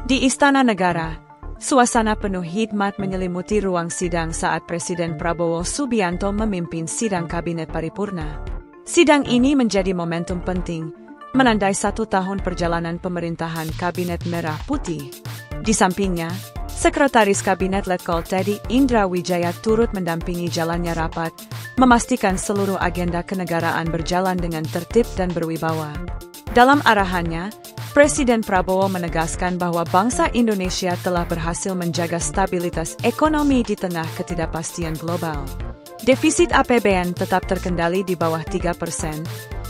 Di Istana Negara, suasana penuh hikmat menyelimuti ruang sidang saat Presiden Prabowo Subianto memimpin sidang Kabinet Paripurna. Sidang ini menjadi momentum penting, menandai 1 tahun perjalanan pemerintahan Kabinet Merah Putih. Di sampingnya, Sekretaris Kabinet Letkol Teddy Indra Wijaya turut mendampingi jalannya rapat, memastikan seluruh agenda kenegaraan berjalan dengan tertib dan berwibawa. Dalam arahannya, Presiden Prabowo menegaskan bahwa bangsa Indonesia telah berhasil menjaga stabilitas ekonomi di tengah ketidakpastian global. Defisit APBN tetap terkendali di bawah 3%,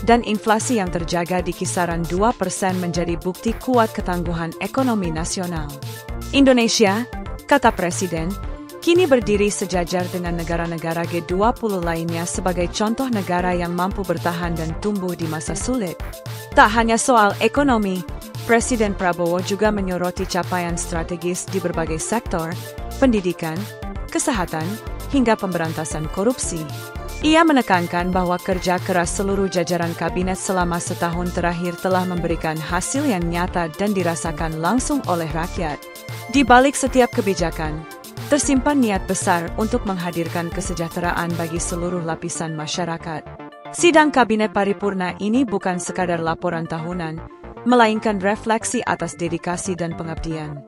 dan inflasi yang terjaga di kisaran 2% menjadi bukti kuat ketangguhan ekonomi nasional. Indonesia, kata Presiden, kini berdiri sejajar dengan negara-negara G20 lainnya sebagai contoh negara yang mampu bertahan dan tumbuh di masa sulit. Tak hanya soal ekonomi, Presiden Prabowo juga menyoroti capaian strategis di berbagai sektor, pendidikan, kesehatan, hingga pemberantasan korupsi. Ia menekankan bahwa kerja keras seluruh jajaran kabinet selama setahun terakhir telah memberikan hasil yang nyata dan dirasakan langsung oleh rakyat. Di balik setiap kebijakan, tersimpan niat besar untuk menghadirkan kesejahteraan bagi seluruh lapisan masyarakat. Sidang Kabinet Paripurna ini bukan sekadar laporan tahunan, melainkan refleksi atas dedikasi dan pengabdian.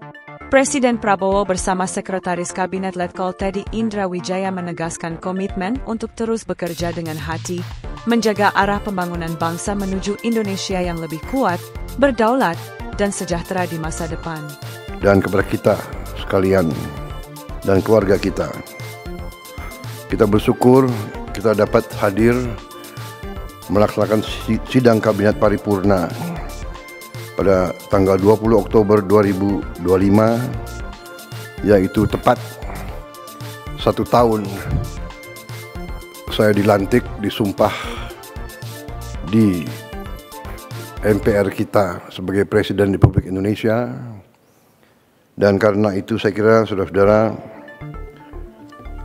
Presiden Prabowo bersama Sekretaris Kabinet Letkol Teddy Indra Wijaya menegaskan komitmen untuk terus bekerja dengan hati, menjaga arah pembangunan bangsa menuju Indonesia yang lebih kuat, berdaulat, dan sejahtera di masa depan. Dan kepada kita sekalian dan keluarga kita bersyukur kita dapat hadir melaksanakan sidang Kabinet Paripurna pada tanggal 20 Oktober 2025, yaitu tepat 1 tahun saya dilantik, disumpah di MPR kita sebagai Presiden Republik Indonesia. Dan karena itu saya kira saudara-saudara,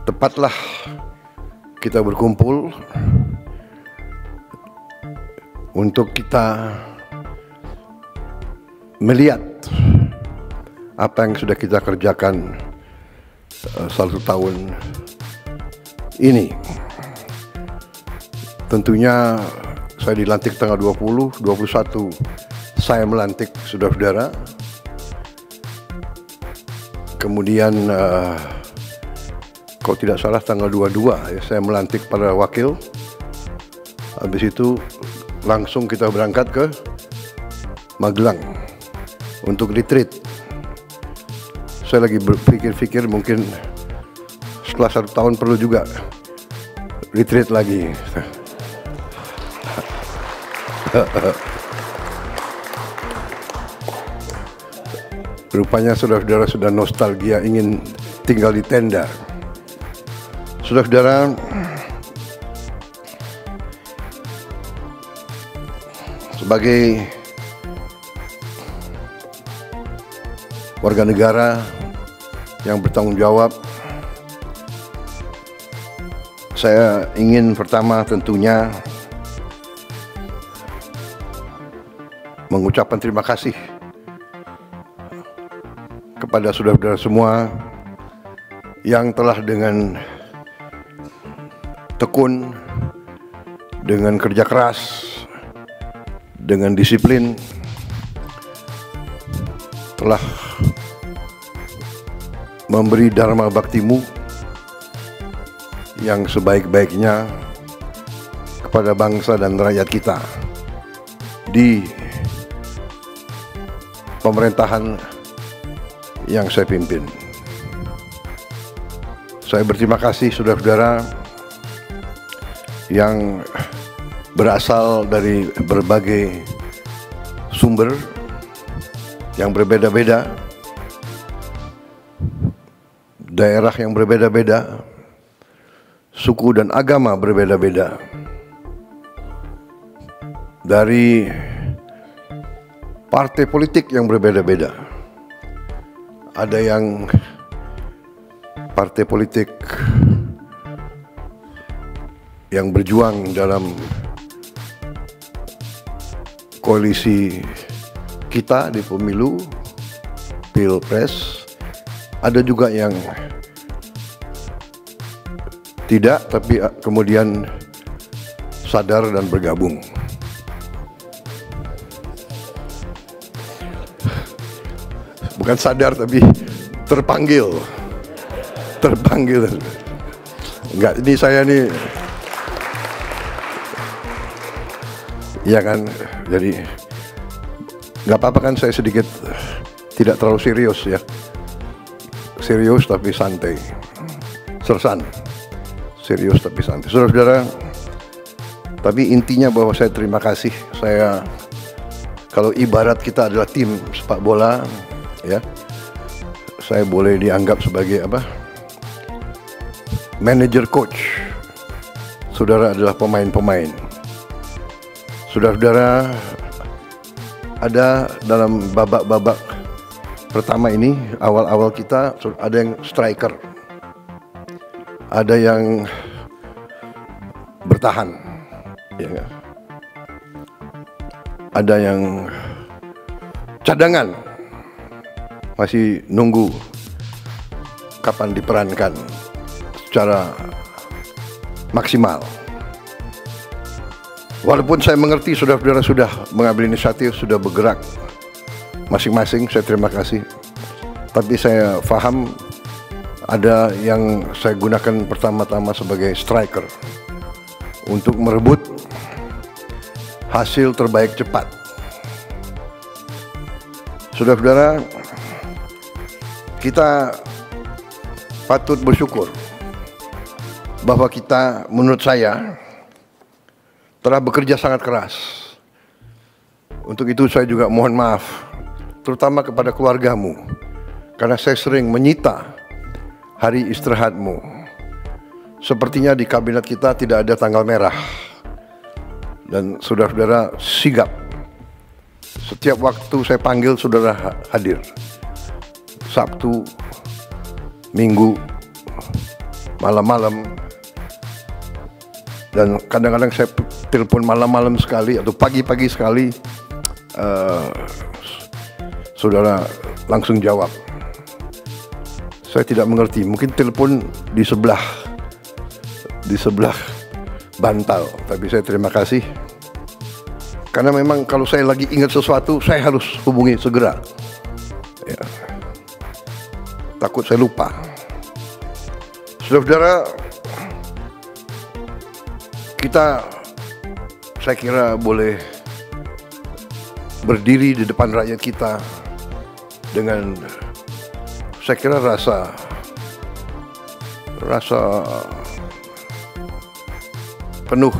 tepatlah kita berkumpul untuk kita melihat apa yang sudah kita kerjakan 1 tahun ini. Tentunya saya dilantik tanggal 20, 21 saya melantik saudara-saudara. Kemudian kalau tidak salah tanggal 22 ya, saya melantik para wakil. Habis itu langsung kita berangkat ke Magelang untuk retreat. Saya lagi berpikir-pikir mungkin setelah 1 tahun perlu juga retreat lagi. Rupanya saudara-saudara sudah nostalgia ingin tinggal di tenda. Saudara-saudara, sebagai warga negara yang bertanggung jawab, saya ingin pertama tentunya mengucapkan terima kasih kepada saudara-saudara semua yang telah dengan tekun, dengan kerja keras, dengan disiplin telah memberi dharma baktimu yang sebaik-baiknya kepada bangsa dan rakyat kita di pemerintahan yang saya pimpin. Saya berterima kasih saudara-saudara yang berasal dari berbagai sumber yang berbeda-beda, daerah yang berbeda-beda, suku dan agama berbeda-beda, dari partai politik yang berbeda-beda. Ada yang partai politik yang berjuang dalam koalisi kita di pemilu Pilpres, ada juga yang tidak, tapi kemudian sadar dan bergabung. Bukan sadar tapi terpanggil. Enggak, ini saya nih, ya kan, jadi nggak apa-apa kan saya sedikit tidak terlalu serius ya. Serius tapi santai. Sersan. Serius tapi santai. Saudara-saudara, tapi intinya bahwa saya terima kasih. Saya, kalau ibarat kita adalah tim sepak bola, ya, saya boleh dianggap sebagai apa? Manager coach. Saudara adalah pemain-pemain. Saudara-saudara, ada dalam babak-babak pertama ini, awal-awal kita ada yang striker, ada yang bertahan, ya, ada yang cadangan, masih nunggu kapan diperankan secara maksimal. Walaupun saya mengerti saudara-saudara sudah mengambil inisiatif, sudah bergerak masing-masing, saya terima kasih. Tapi saya paham ada yang saya gunakan pertama-tama sebagai striker untuk merebut hasil terbaik cepat. Saudara-saudara, kita patut bersyukur bahwa kita, menurut saya, telah bekerja sangat keras. Untuk itu saya juga mohon maaf, terutama kepada keluargamu, karena saya sering menyita hari istirahatmu. Sepertinya di kabinet kita tidak ada tanggal merah. Dan saudara-saudara sigap. Setiap waktu saya panggil, saudara hadir. Sabtu, Minggu, malam-malam. Dan kadang-kadang saya telepon malam-malam sekali atau pagi-pagi sekali, saudara langsung jawab. Saya tidak mengerti, mungkin telepon di sebelah bantal, tapi saya terima kasih. Karena memang kalau saya lagi ingat sesuatu, saya harus hubungi segera. Ya. Takut saya lupa. Saudara-saudara, kita, saya kira, boleh berdiri di depan rakyat kita dengan, saya kira, rasa penuh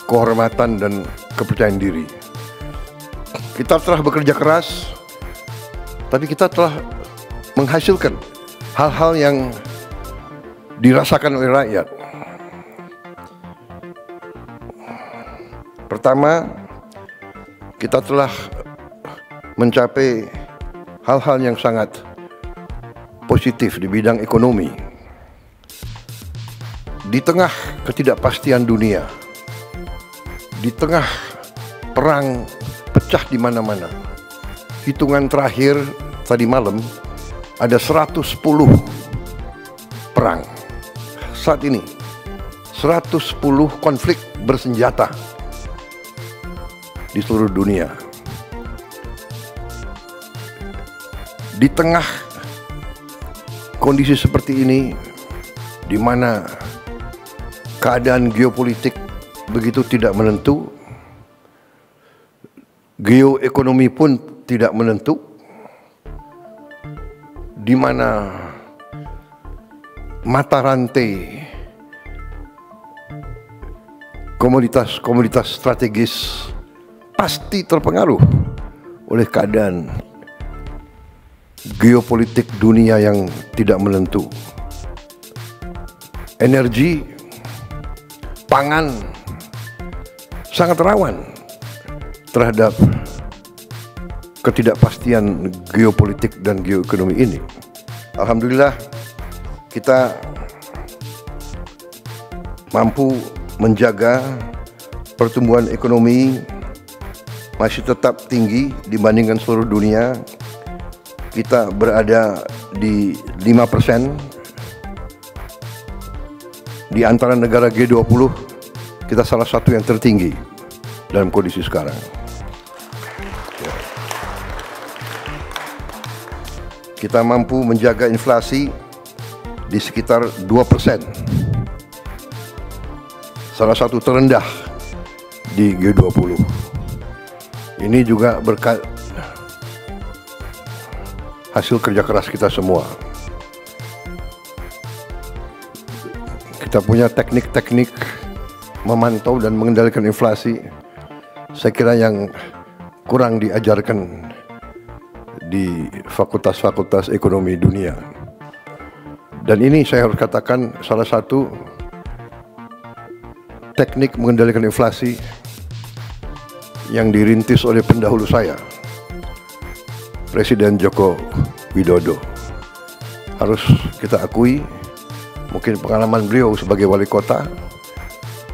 kehormatan dan kepercayaan diri. Kita telah bekerja keras, tapi kita telah menghasilkan hal-hal yang dirasakan oleh rakyat. Pertama, kita telah mencapai hal-hal yang sangat positif di bidang ekonomi. Di tengah ketidakpastian dunia, di tengah perang pecah di mana-mana, hitungan terakhir tadi malam ada 110 perang. Saat ini 110 konflik bersenjata di seluruh dunia. Di tengah kondisi seperti ini, di mana keadaan geopolitik begitu tidak menentu, geoekonomi pun tidak menentu, di mana mata rantai komoditas strategis pasti terpengaruh oleh keadaan geopolitik dunia yang tidak menentu. Energi, pangan sangat rawan terhadap ketidakpastian geopolitik dan geoekonomi ini. Alhamdulillah, kita mampu menjaga pertumbuhan ekonomi masih tetap tinggi dibandingkan seluruh dunia. Kita berada di 5%. Di antara negara G20, kita salah satu yang tertinggi dalam kondisi sekarang. Kita mampu menjaga inflasi di sekitar 2%. Salah satu terendah di G20. Ini juga berkat hasil kerja keras kita semua. Kita punya teknik-teknik memantau dan mengendalikan inflasi, saya kira yang kurang diajarkan di fakultas-fakultas ekonomi dunia. Dan ini saya harus katakan salah satu teknik mengendalikan inflasi yang dirintis oleh pendahulu saya, Presiden Joko Widodo. Harus kita akui, mungkin pengalaman beliau sebagai wali kota,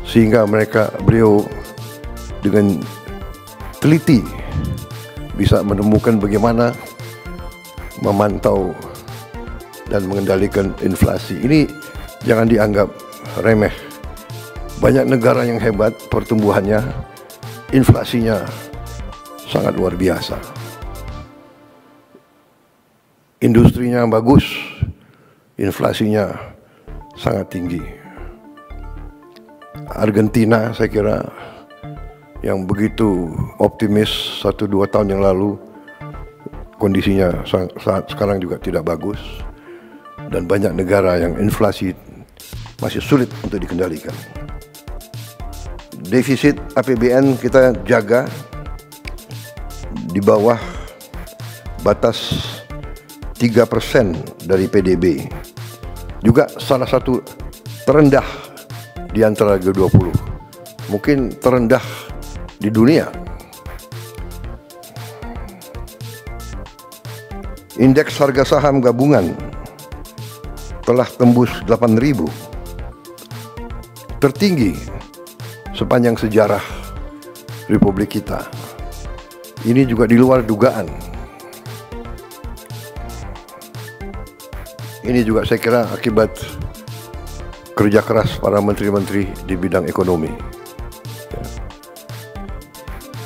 sehingga beliau dengan teliti bisa menemukan bagaimana memantau dan mengendalikan inflasi. Ini jangan dianggap remeh. Banyak negara yang hebat pertumbuhannya, inflasinya sangat luar biasa. Industrinya bagus, inflasinya sangat tinggi. Argentina saya kira yang begitu optimis 1-2 tahun yang lalu, kondisinya saat sekarang juga tidak bagus. Dan banyak negara yang inflasi masih sulit untuk dikendalikan. Defisit APBN kita jaga di bawah batas 3% dari PDB. Juga salah satu terendah di antara G20. Mungkin terendah di dunia. Indeks harga saham gabungan telah tembus 8.000. Tertinggi sepanjang sejarah Republik kita. Ini juga di luar dugaan. Ini juga saya kira akibat kerja keras para menteri-menteri di bidang ekonomi.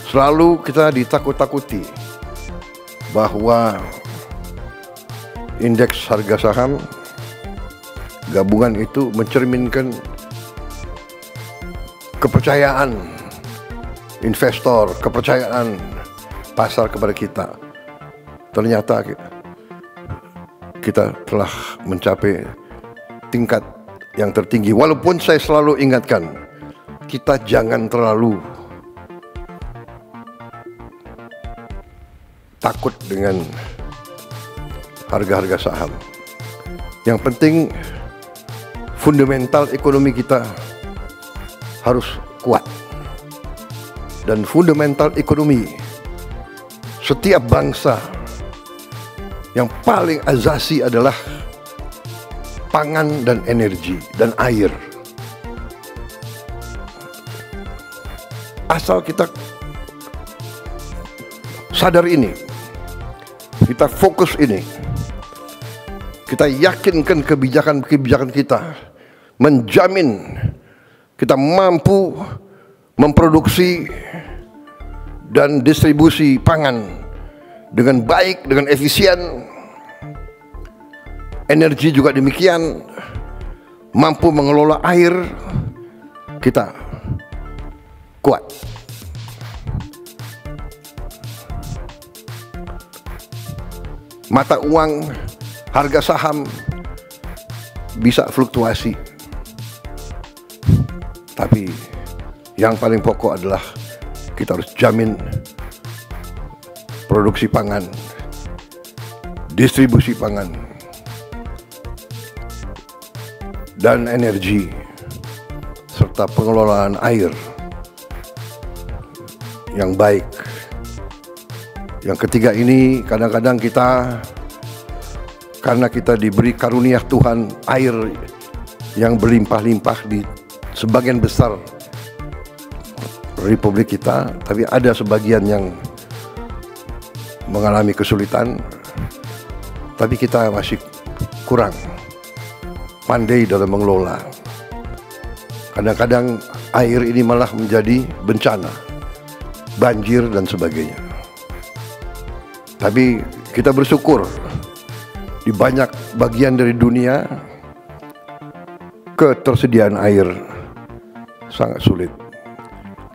Selalu kita ditakut-takuti bahwa indeks harga saham gabungan itu mencerminkan kepercayaan investor, kepercayaan pasar kepada kita. Ternyata kita telah mencapai tingkat yang tertinggi. Walaupun saya selalu ingatkan, kita jangan terlalu takut dengan harga-harga saham. Yang penting fundamental ekonomi kita harus kuat. Dan fundamental ekonomi setiap bangsa yang paling asasi adalah pangan dan energi dan air. Asal kita sadar ini, kita fokus ini, kita yakinkan kebijakan-kebijakan kita menjamin kita mampu memproduksi dan distribusi pangan dengan baik, dengan efisien. Energi juga demikian, mampu mengelola air, kita kuat. Mata uang, harga saham bisa fluktuasi, tapi yang paling pokok adalah kita harus jamin produksi pangan, distribusi pangan, dan energi, serta pengelolaan air yang baik. Yang ketiga ini kadang-kadang kita, karena kita diberi karunia Tuhan air yang berlimpah-limpah di sebagian besar Republik kita, tapi ada sebagian yang mengalami kesulitan, tapi kita masih kurang pandai dalam mengelola. Kadang-kadang air ini malah menjadi bencana, banjir dan sebagainya. Tapi kita bersyukur di banyak bagian dari dunia ketersediaan air sangat sulit.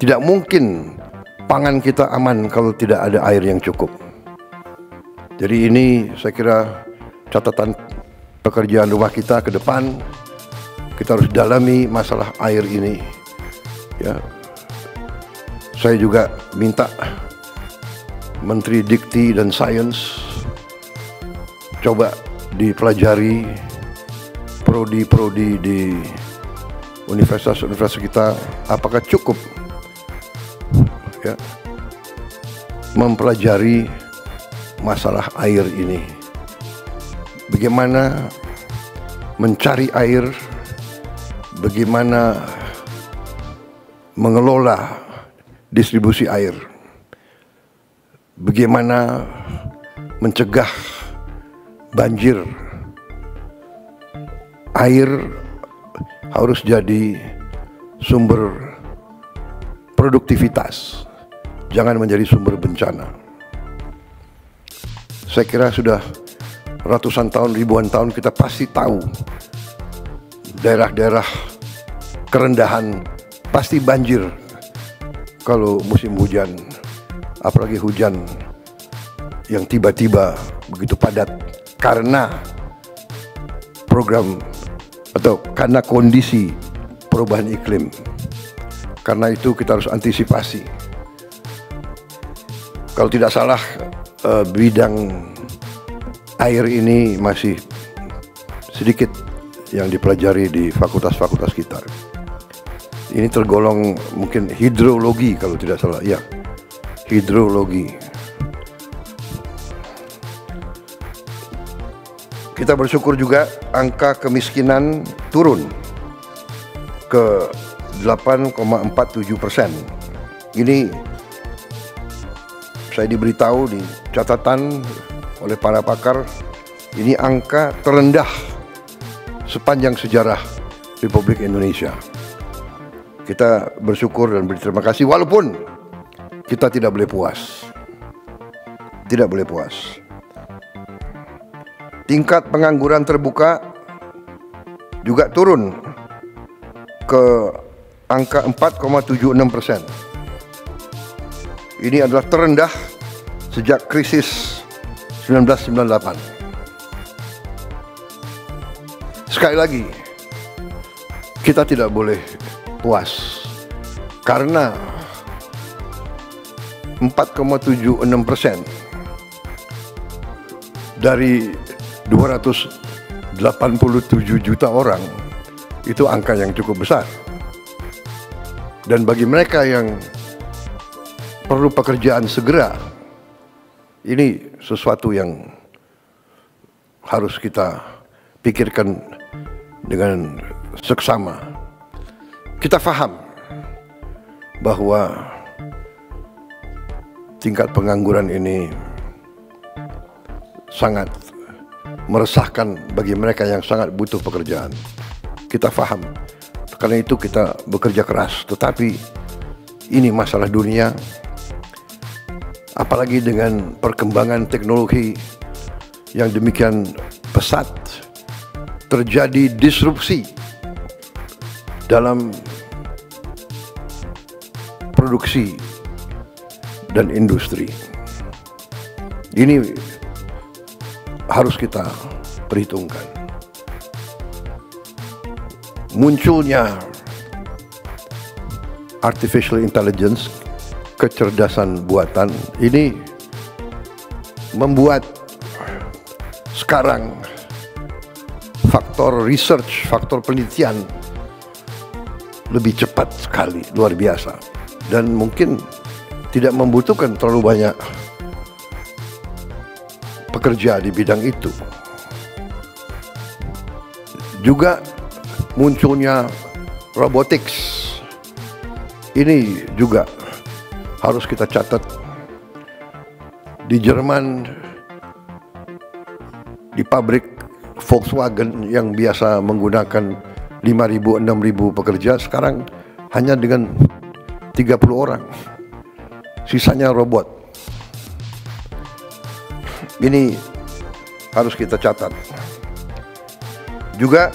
Tidak mungkin pangan kita aman kalau tidak ada air yang cukup. Jadi ini saya kira catatan pekerjaan rumah kita ke depan. Kita harus dalami masalah air ini. Ya, saya juga minta Menteri Dikti dan Sains coba dipelajari prodi-prodi di universitas-universitas kita, apakah cukup ya mempelajari masalah air ini, bagaimana mencari air, bagaimana mengelola distribusi air, bagaimana mencegah banjir. Air harus jadi sumber produktivitas, jangan menjadi sumber bencana. Saya kira sudah ratusan tahun, ribuan tahun kita pasti tahu daerah-daerah kerendahan pasti banjir kalau musim hujan, apalagi hujan yang tiba-tiba begitu padat karena program atau karena kondisi perubahan iklim. Karena itu kita harus antisipasi. Kalau tidak salah bidang air ini masih sedikit yang dipelajari di fakultas-fakultas kita. Ini tergolong mungkin hidrologi kalau tidak salah. Ya, hidrologi. Kita bersyukur juga angka kemiskinan turun ke 8,47%. Ini saya diberitahu di catatan oleh para pakar, ini angka terendah sepanjang sejarah Republik Indonesia. Kita bersyukur dan berterima kasih walaupun kita tidak boleh puas. Tidak boleh puas. Tingkat pengangguran terbuka juga turun ke angka 4,76%. Ini adalah terendah sejak krisis 1998. Sekali lagi, kita tidak boleh puas karena 4,76% dari 287 juta orang itu angka yang cukup besar. Dan bagi mereka yang perlu pekerjaan segera, ini sesuatu yang harus kita pikirkan dengan seksama. Kita paham bahwa tingkat pengangguran ini sangat meresahkan bagi mereka yang sangat butuh pekerjaan. Kita paham, karena itu kita bekerja keras. Tetapi ini masalah dunia, apalagi dengan perkembangan teknologi yang demikian pesat, terjadi disrupsi dalam produksi dan industri. Ini harus kita perhitungkan. Munculnya artificial intelligence, kecerdasan buatan, ini membuat sekarang faktor research, faktor penelitian lebih cepat sekali, luar biasa. Dan mungkin tidak membutuhkan terlalu banyak pekerja di bidang itu. Juga munculnya robotics, ini juga harus kita catat. Di Jerman, di pabrik Volkswagen yang biasa menggunakan 5.000-6.000 pekerja, sekarang hanya dengan 30 orang. Sisanya robot. Ini harus kita catat. Juga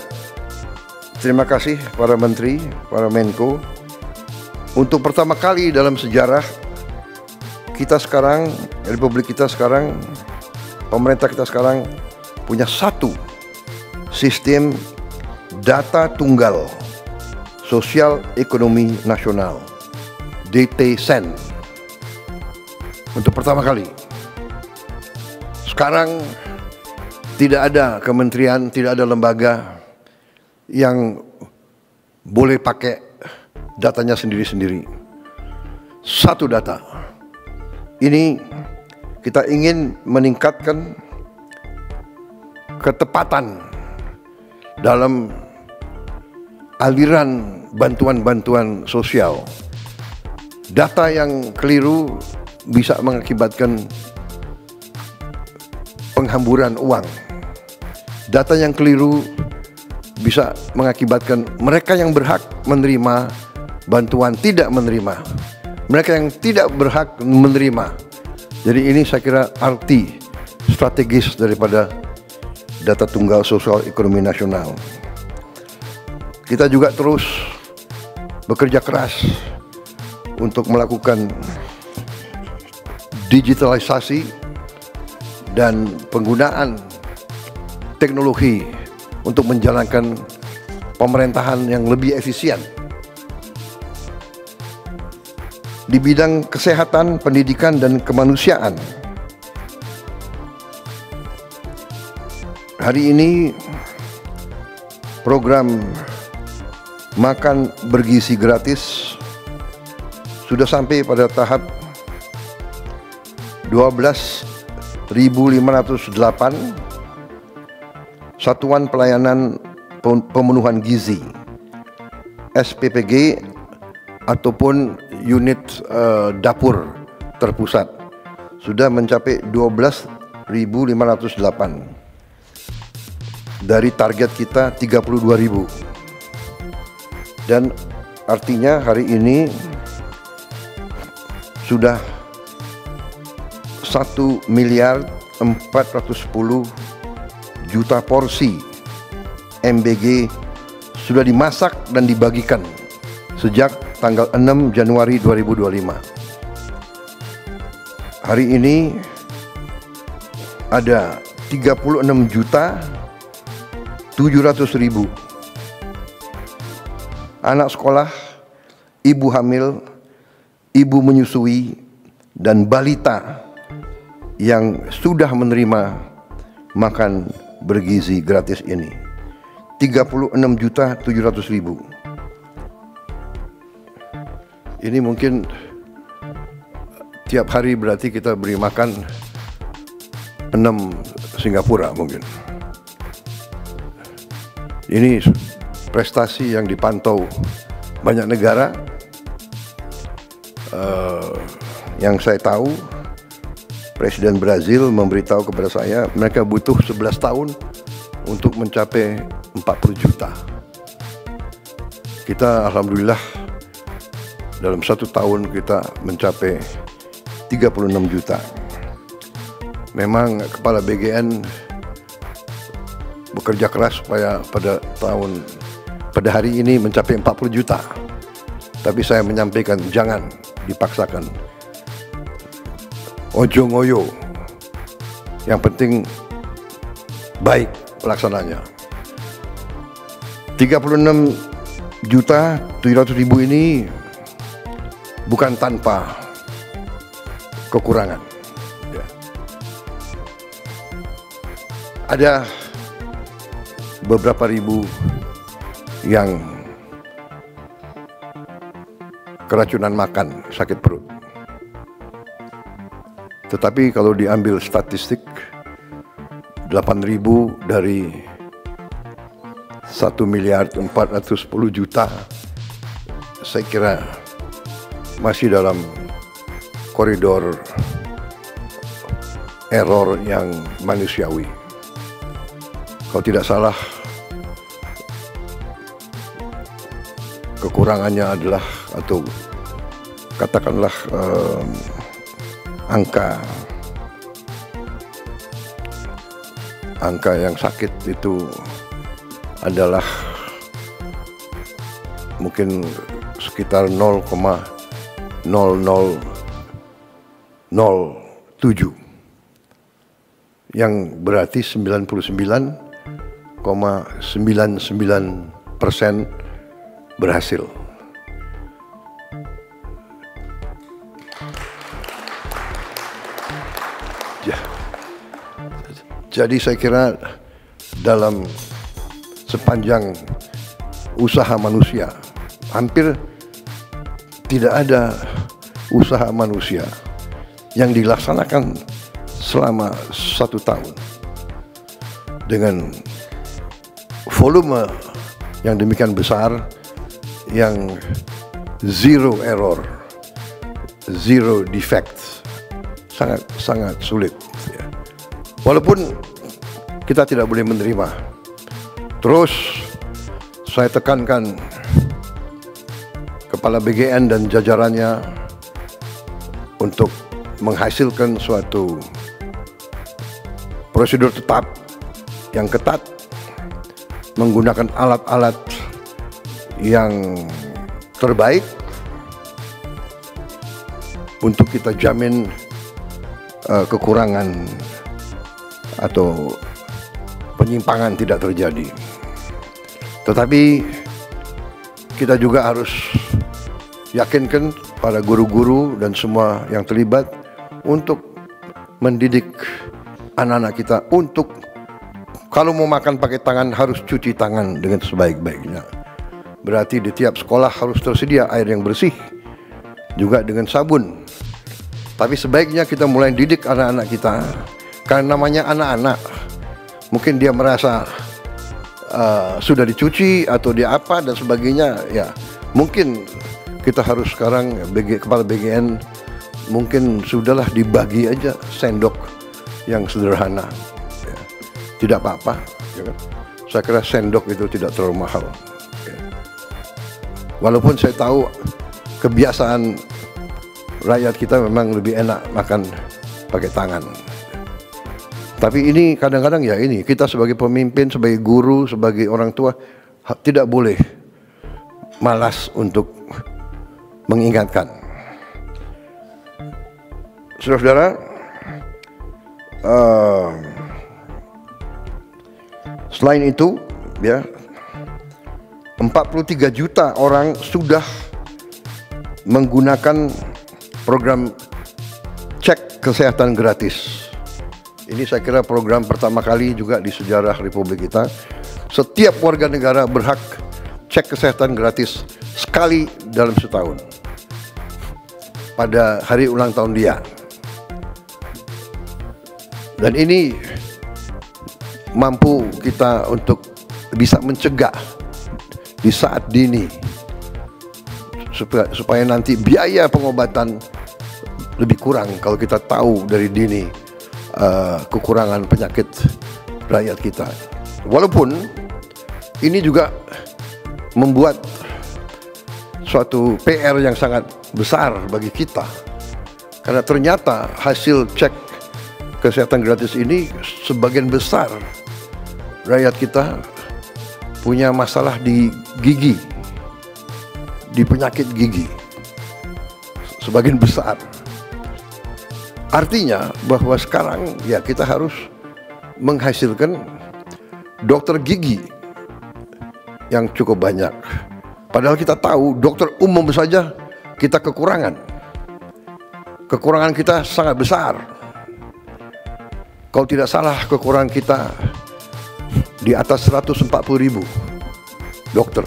terima kasih para menteri, para Menko. Untuk pertama kali dalam sejarah kita sekarang, Republik kita sekarang, pemerintah kita sekarang punya satu sistem data tunggal sosial ekonomi nasional, DTSEN, untuk pertama kali. Sekarang tidak ada kementerian, tidak ada lembaga yang boleh pakai datanya sendiri-sendiri. Satu data. Ini kita ingin meningkatkan ketepatan dalam aliran bantuan-bantuan sosial. Data yang keliru bisa mengakibatkan penghamburan uang. Data yang keliru bisa mengakibatkan mereka yang berhak menerima bantuan tidak menerima. Mereka yang tidak berhak menerima. Jadi ini saya kira arti strategis daripada data tunggal sosial ekonomi nasional. Kita juga terus bekerja keras untuk melakukan digitalisasi dan penggunaan teknologi untuk menjalankan pemerintahan yang lebih efisien. Di bidang kesehatan, pendidikan, dan kemanusiaan, hari ini program makan bergizi gratis sudah sampai pada tahap 12.508 satuan pelayanan pemenuhan gizi SPPG ataupun unit dapur terpusat sudah mencapai 12.508 dari target kita 32.000, dan artinya hari ini sudah 1.410.000.000 porsi MBG sudah dimasak dan dibagikan sejak tanggal 6 Januari 2025. Hari ini ada 36.700.000 anak sekolah, ibu hamil, ibu menyusui, dan balita yang sudah menerima makan bergizi gratis ini. 36.700.000. Ini mungkin tiap hari berarti kita beri makan 6 Singapura mungkin. Ini prestasi yang dipantau banyak negara. Yang saya tahu, Presiden Brazil memberitahu kepada saya mereka butuh 11 tahun untuk mencapai 40 juta. Kita alhamdulillah dalam 1 tahun kita mencapai 36 juta. Memang Kepala BGN bekerja keras supaya pada hari ini mencapai 40 juta. Tapi saya menyampaikan jangan dipaksakan. Ojo ngoyo. Yang penting baik pelaksananya. 36.700.000 ini bukan tanpa kekurangan. Ya. Ada beberapa ribu yang keracunan makan, sakit perut. Tetapi kalau diambil statistik, 8.000 dari 1.410.000.000, saya kira masih dalam koridor error yang manusiawi. Kalau tidak salah, kekurangannya adalah, atau katakanlah angka yang sakit itu adalah mungkin sekitar 0,0007, yang berarti 99,99% berhasil. Jadi saya kira dalam sepanjang usaha manusia, hampir tidak ada usaha manusia yang dilaksanakan selama 1 tahun dengan volume yang demikian besar, yang zero error, zero defect, sangat sulit. Walaupun kita tidak boleh menerima, terus saya tekankan Kepala BGN dan jajarannya untuk menghasilkan suatu prosedur tetap yang ketat, menggunakan alat-alat yang terbaik untuk kita jamin kekurangan atau penyimpangan tidak terjadi. Tetapi kita juga harus yakinkan para guru-guru dan semua yang terlibat untuk mendidik anak-anak kita untuk kalau mau makan pakai tangan harus cuci tangan dengan sebaik-baiknya. Berarti di tiap sekolah harus tersedia air yang bersih juga dengan sabun. Tapi sebaiknya kita mulai didik anak-anak kita, karena namanya anak-anak, mungkin dia merasa sudah dicuci atau dia apa dan sebagainya. Ya, mungkin kita harus sekarang Kepala BGN mungkin sudahlah dibagi aja sendok yang sederhana. Ya, tidak apa-apa. Ya kan? Saya kira sendok itu tidak terlalu mahal. Ya. Walaupun saya tahu kebiasaan rakyat kita memang lebih enak makan pakai tangan. Tapi ini kadang-kadang ya ini, kita sebagai pemimpin, sebagai guru, sebagai orang tua tidak boleh malas untuk mengingatkan. Saudara-saudara, selain itu ya, 43 juta orang sudah menggunakan program cek kesehatan gratis. Ini saya kira program pertama kali juga di sejarah Republik kita. Setiap warga negara berhak cek kesehatan gratis sekali dalam setahun pada hari ulang tahun dia. Dan ini mampu kita untuk bisa mencegah di saat dini, supaya nanti biaya pengobatan lebih kurang kalau kita tahu dari dini kekurangan penyakit rakyat kita. Walaupun ini juga membuat suatu PR yang sangat besar bagi kita, karena ternyata hasil cek kesehatan gratis ini sebagian besar rakyat kita punya masalah di gigi, di penyakit gigi, sebagian besar. Artinya bahwa sekarang ya kita harus menghasilkan dokter gigi yang cukup banyak. Padahal kita tahu dokter umum saja kita kekurangan. Kekurangan kita sangat besar. Kalau tidak salah kekurangan kita di atas 140.000 dokter.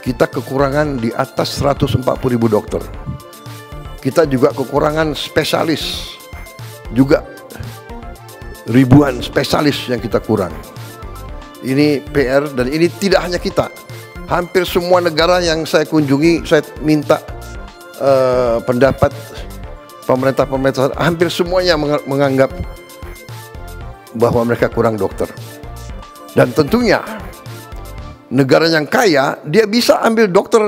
Kita kekurangan di atas 140.000 dokter. Kita juga kekurangan spesialis, juga ribuan spesialis yang kita kurang. Ini PR, dan ini tidak hanya kita. Hampir semua negara yang saya kunjungi, saya minta pendapat pemerintah hampir semuanya menganggap bahwa mereka kurang dokter. Dan tentunya negara yang kaya, dia bisa ambil dokter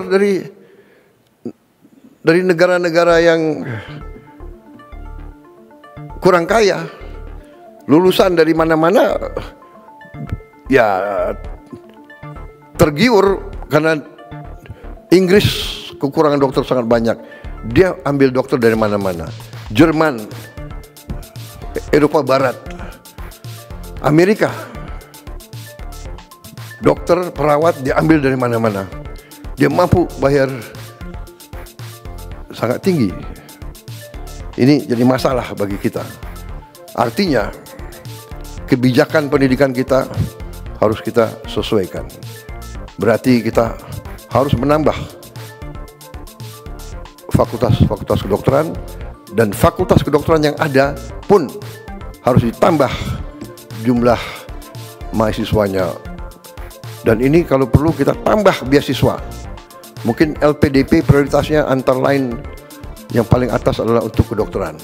dari negara-negara yang kurang kaya. Lulusan dari mana-mana ya tergiur karena Inggris kekurangan dokter sangat banyak. Dia ambil dokter dari mana-mana. Jerman, Eropa Barat, Amerika. Dokter, perawat dia ambil dari mana-mana. Dia mampu bayar sangat tinggi. Ini jadi masalah bagi kita. Artinya kebijakan pendidikan kita harus kita sesuaikan. Berarti kita harus menambah fakultas kedokteran, dan fakultas kedokteran yang ada pun harus ditambah jumlah mahasiswanya. Dan ini kalau perlu kita tambah beasiswa. Mungkin LPDP prioritasnya antara lain yang paling atas adalah untuk kedokteran.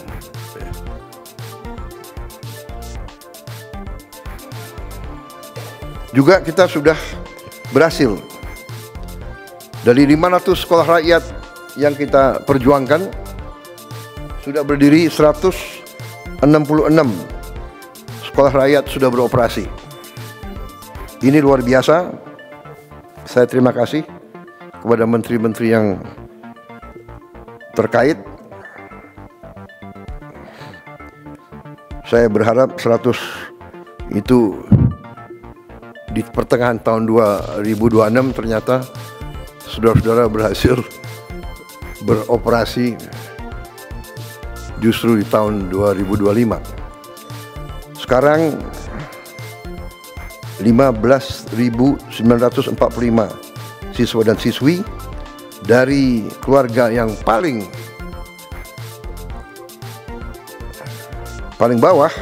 Juga kita sudah berhasil dari 500 sekolah rakyat yang kita perjuangkan, sudah berdiri 166 sekolah rakyat sudah beroperasi. Ini luar biasa. Saya terima kasih kepada menteri-menteri yang terkait. Saya berharap 100 itu di pertengahan tahun 2026 ternyata saudara-saudara berhasil beroperasi justru di tahun 2025. Sekarang 15.945 siswa dan siswi dari keluarga yang paling bawah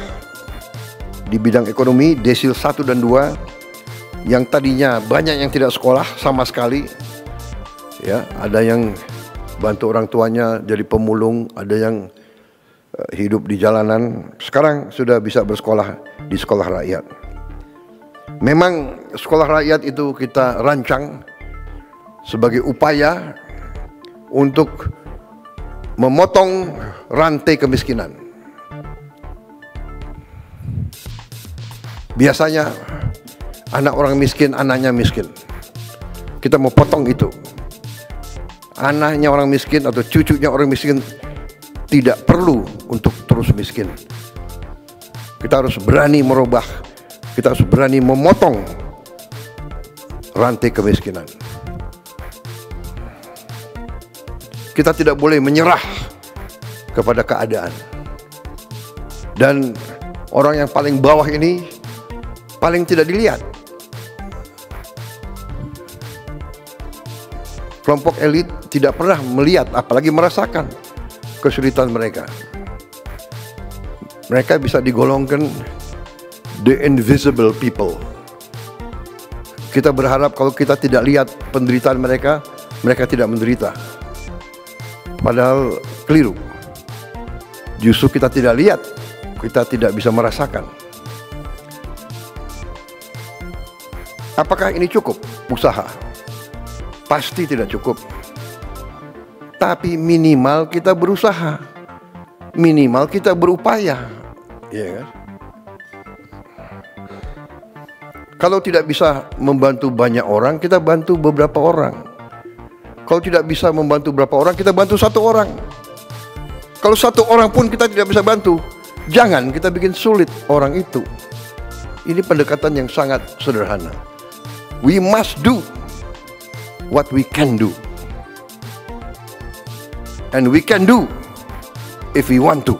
di bidang ekonomi, desil 1 dan 2, yang tadinya banyak yang tidak sekolah sama sekali, ya, ada yang bantu orang tuanya jadi pemulung, ada yang hidup di jalanan, sekarang sudah bisa bersekolah di sekolah rakyat. Memang sekolah rakyat itu kita rancang sebagai upaya untuk memotong rantai kemiskinan. Biasanya anak orang miskin, anaknya miskin. Kita mau potong itu. Anaknya orang miskin atau cucunya orang miskin tidak perlu untuk terus miskin. Kita harus berani merubah. Kita harus berani memotong rantai kemiskinan. Kita tidak boleh menyerah kepada keadaan. Dan orang yang paling bawah ini paling tidak dilihat. Kelompok elit tidak pernah melihat, apalagi merasakan kesulitan mereka. Mereka bisa digolongkan the invisible people. Kita berharap kalau kita tidak lihat penderitaan mereka, mereka tidak menderita. Padahal keliru. Justru kita tidak lihat, kita tidak bisa merasakan. Apakah ini cukup usaha? Pasti tidak cukup. Tapi minimal kita berusaha. Minimal kita berupaya. Ya kan? Kalau tidak bisa membantu banyak orang, kita bantu beberapa orang. Kalau tidak bisa membantu beberapa orang, kita bantu satu orang. Kalau satu orang pun kita tidak bisa bantu, jangan kita bikin sulit orang itu. Ini pendekatan yang sangat sederhana. We must do what we can do. And we can do if we want to.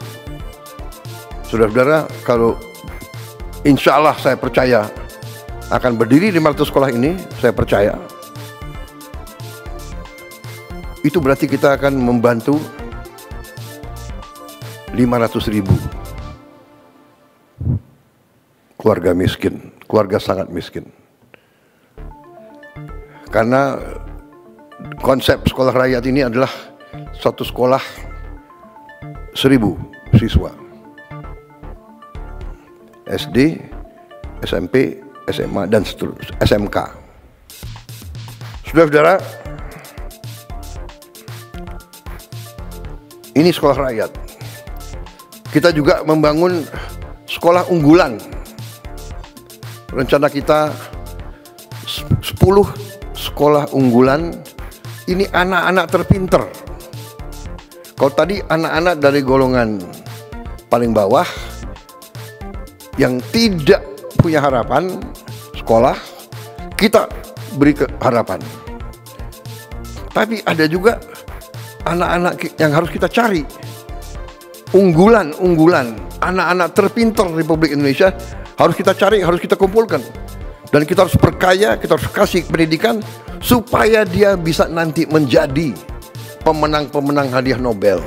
Saudara-saudara, kalau insya Allah saya percaya akan berdiri 500 sekolah ini, saya percaya itu berarti kita akan membantu 500.000 keluarga miskin, keluarga sangat miskin. Karena konsep sekolah rakyat ini adalah suatu sekolah 1000 siswa. SD, SMP, SMA, dan seterusnya, SMK. Saudara-saudara, ini sekolah rakyat. Kita juga membangun sekolah unggulan. Rencana kita 10 sekolah unggulan. Ini anak-anak terpinter. Kalau tadi anak-anak dari golongan paling bawah yang tidak punya harapan sekolah, kita beri harapan. Tapi ada juga anak-anak yang harus kita cari, unggulan, anak-anak terpinter Republik Indonesia harus kita cari, harus kita kumpulkan. Dan kita harus perkaya, kita harus kasih pendidikan supaya dia bisa nanti menjadi pemenang-pemenang hadiah Nobel.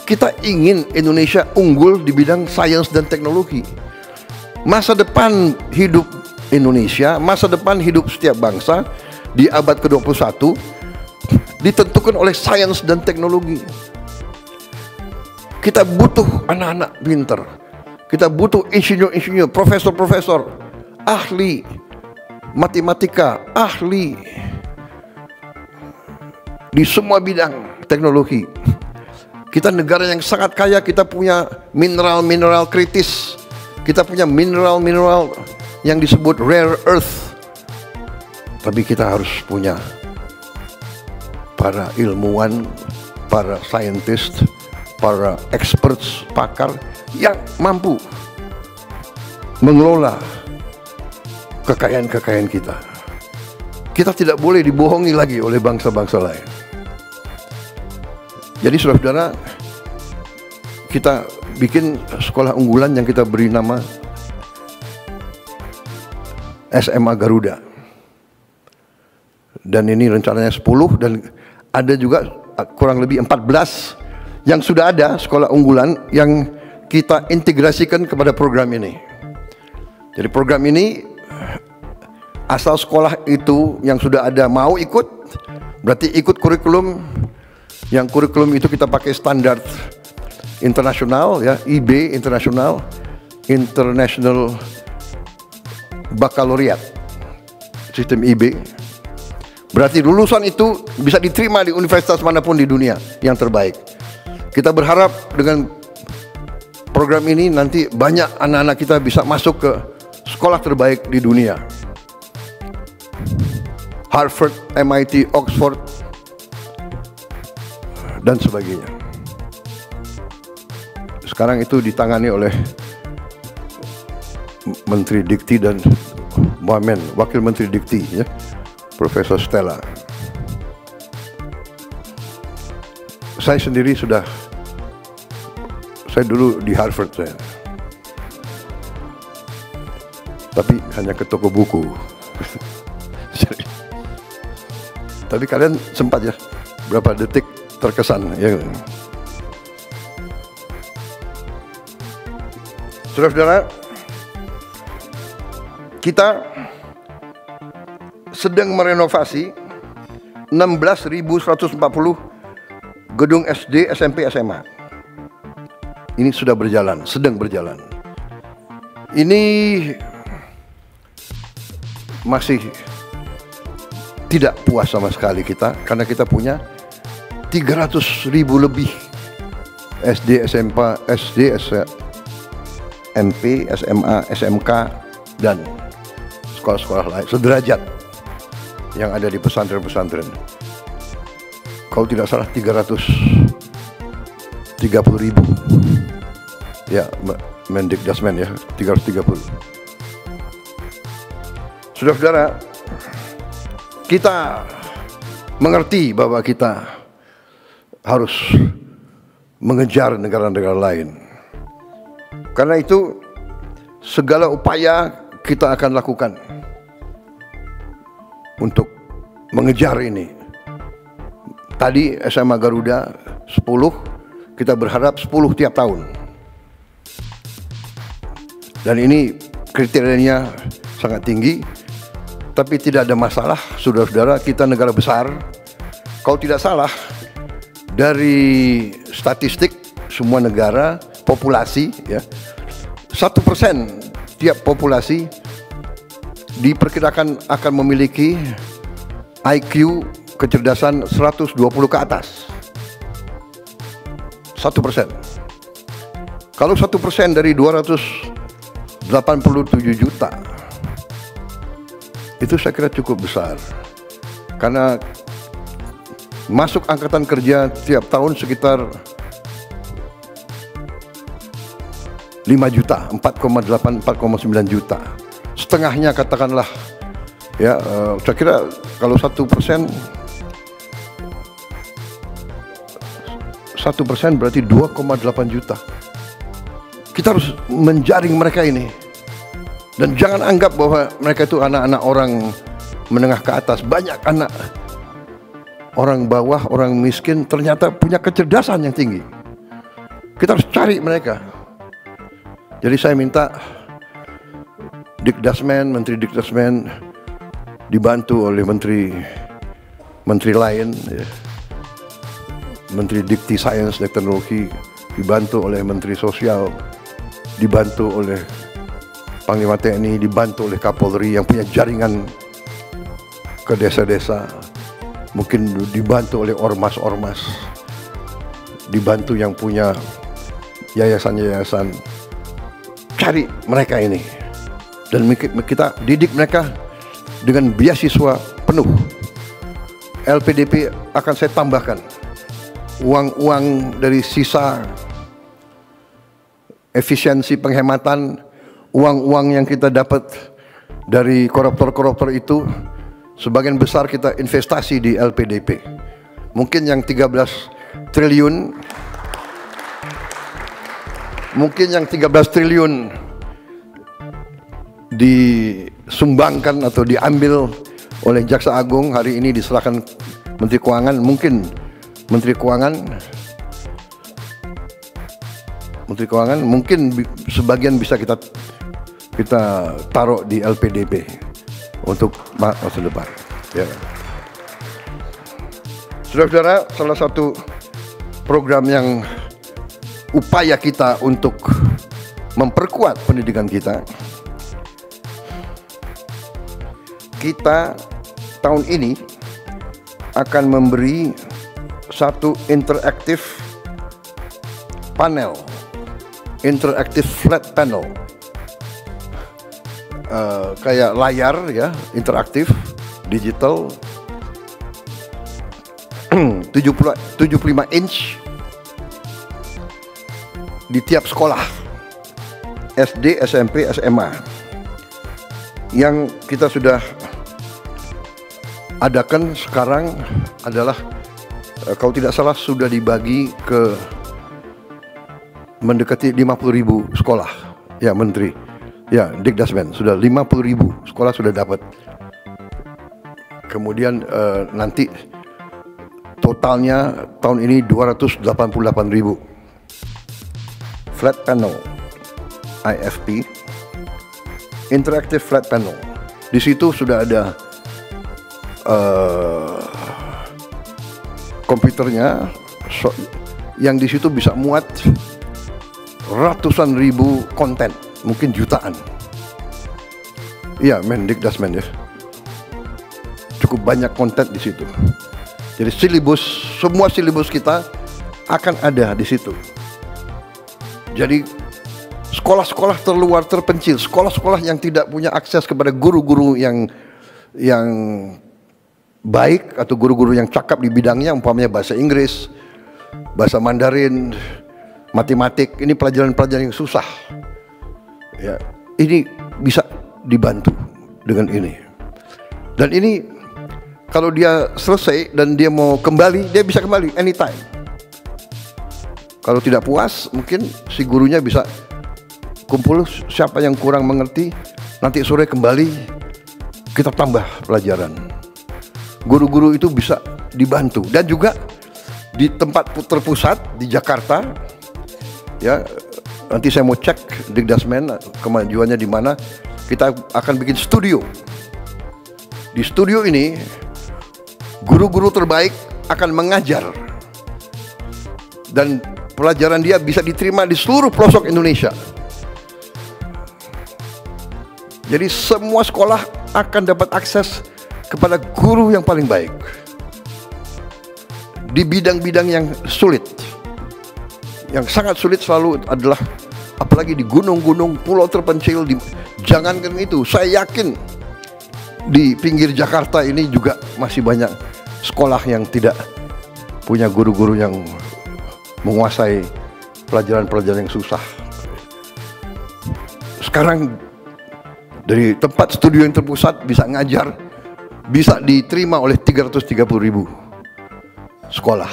Kita ingin Indonesia unggul di bidang sains dan teknologi. Masa depan hidup Indonesia, masa depan hidup setiap bangsa di abad ke-21 ditentukan oleh sains dan teknologi. Kita butuh anak-anak pinter. Kita butuh insinyur-insinyur, profesor-profesor, ahli matematika, ahli di semua bidang teknologi. Kita negara yang sangat kaya, kita punya mineral-mineral kritis. Kita punya mineral-mineral yang disebut rare earth. Tapi kita harus punya para ilmuwan, para scientist, para experts, pakar yang mampu mengelola kekayaan-kekayaan kita. Kita tidak boleh dibohongi lagi oleh bangsa-bangsa lain. Jadi saudara-saudara, kita bikin sekolah unggulan yang kita beri nama SMA Garuda. Dan ini rencananya 10, dan ada juga kurang lebih 14 yang sudah ada sekolah unggulan yang kita integrasikan kepada program ini. Jadi program ini, asal sekolah itu yang sudah ada mau ikut, berarti ikut kurikulum. Yang kurikulum itu kita pakai standar internasional, ya, IB, International Baccalaureate, sistem IB. Berarti lulusan itu bisa diterima di universitas manapun di dunia yang terbaik. Kita berharap dengan program ini nanti banyak anak-anak kita bisa masuk ke sekolah terbaik di dunia. Harvard, MIT, Oxford, dan sebagainya. Sekarang itu ditangani oleh Menteri Dikti dan Wamen, Wakil Menteri Dikti, ya, Profesor Stella. Saya sendiri saya dulu di Harvard saya. Tapi hanya ke toko buku. Tapi kalian sempat ya, berapa detik terkesan, ya. Saudara-saudara, kita sedang merenovasi 16.140 gedung SD, SMP, SMA. Ini sudah berjalan, sedang berjalan. Ini masih tidak puas sama sekali kita, karena kita punya 300.000 lebih SD, SMP, SMA, SMK, dan sekolah-sekolah lain sederajat yang ada di pesantren-pesantren. Kalau tidak salah 330.000. Ya, Mendikdasmen ya, 330. Saudara-saudara, kita mengerti bahwa kita harus mengejar negara-negara lain. Karena itu segala upaya kita akan lakukan untuk mengejar ini. Tadi SMA Garuda 10, kita berharap 10 tiap tahun. Dan ini kriterianya sangat tinggi, tapi tidak ada masalah, saudara-saudara, kita negara besar. Kalau tidak salah, dari statistik semua negara, populasi, ya, 1% tiap populasi diperkirakan akan memiliki IQ kecerdasan 120 ke atas. 1%. Kalau 1% dari 287 juta, itu saya kira cukup besar. Karena masuk angkatan kerja tiap tahun sekitar 5 juta, 4,8, 4,9 juta. Setengahnya katakanlah, ya, saya kira kalau 1% berarti 2,8 juta. Kita harus menjaring mereka ini. Dan jangan anggap bahwa mereka itu anak-anak orang menengah ke atas. Banyak anak orang bawah, orang miskin ternyata punya kecerdasan yang tinggi. Kita harus cari mereka. Jadi saya minta Dikdasmen, Menteri Dikdasmen dibantu oleh menteri lain, ya. Menteri Dikti Sains dan Teknologi dibantu oleh Menteri Sosial, dibantu oleh Panglima TNI, dibantu oleh Kapolri yang punya jaringan ke desa-desa, mungkin dibantu oleh ormas-ormas, dibantu yang punya yayasan-yayasan. Cari mereka ini dan kita didik mereka dengan beasiswa penuh. LPDP akan saya tambahkan uang-uang dari sisa efisiensi penghematan, uang-uang yang kita dapat dari koruptor-koruptor itu, sebagian besar kita investasi di LPDP. Mungkin yang 13 triliun, disumbangkan atau diambil oleh Jaksa Agung, hari ini diserahkan Menteri Keuangan. Mungkin Menteri Keuangan mungkin sebagian bisa kita taruh di LPDP untuk masa depan, ya. Saudara-saudara, salah satu program yang upaya kita untuk memperkuat pendidikan kita tahun ini akan memberi satu interaktif panel, interaktif flat panel, kayak layar, ya, interaktif, digital, 75 inch di tiap sekolah SD, SMP, SMA yang kita sudah adakan sekarang adalah, kalau tidak salah sudah dibagi ke mendekati 50.000 sekolah, ya Menteri, ya Dikdasmen, sudah 50.000 sekolah sudah dapat. Kemudian nanti totalnya tahun ini 288.000 flat panel, IFP, interactive flat panel. Di situ sudah ada komputernya, yang di situ bisa muat ratusan ribu konten, mungkin jutaan. Iya, Dikdasmen, ya. Cukup banyak konten di situ. Jadi semua silibus kita akan ada di situ. Jadi sekolah-sekolah terluar, terpencil, sekolah-sekolah yang tidak punya akses kepada guru-guru yang baik atau guru-guru yang cakap di bidangnya, umpamanya bahasa Inggris, bahasa Mandarin, matematik, ini pelajaran-pelajaran yang susah, ya, ini bisa dibantu dengan ini. Dan ini kalau dia selesai dan dia mau kembali, dia bisa kembali anytime. Kalau tidak puas, mungkin si gurunya bisa kumpul siapa yang kurang mengerti, nanti sore kembali kita tambah pelajaran. Guru-guru itu bisa dibantu. Dan juga di tempat terpusat di Jakarta, ya, nanti saya mau cek Dikdasmen kemajuannya di mana. Kita akan bikin studio. Di studio ini guru-guru terbaik akan mengajar, dan pelajaran dia bisa diterima di seluruh pelosok Indonesia. Jadi semua sekolah akan dapat akses kepada guru yang paling baik di bidang-bidang yang sulit. Yang sangat sulit selalu adalah apalagi di gunung-gunung, pulau terpencil. Jangankan itu, saya yakin di pinggir Jakarta ini juga masih banyak sekolah yang tidak punya guru-guru yang menguasai pelajaran-pelajaran yang susah. Sekarang dari tempat studio yang terpusat bisa ngajar, bisa diterima oleh 330.000 sekolah.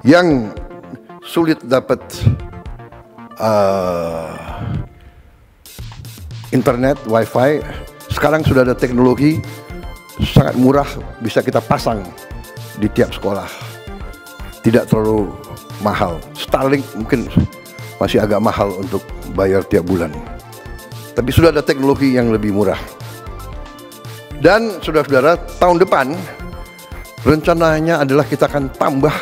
Yang sulit dapat internet, wifi, sekarang sudah ada teknologi sangat murah, bisa kita pasang di tiap sekolah, tidak terlalu mahal. Starlink mungkin masih agak mahal untuk bayar tiap bulan, tapi sudah ada teknologi yang lebih murah. Dan saudara-saudara, tahun depan rencananya adalah kita akan tambah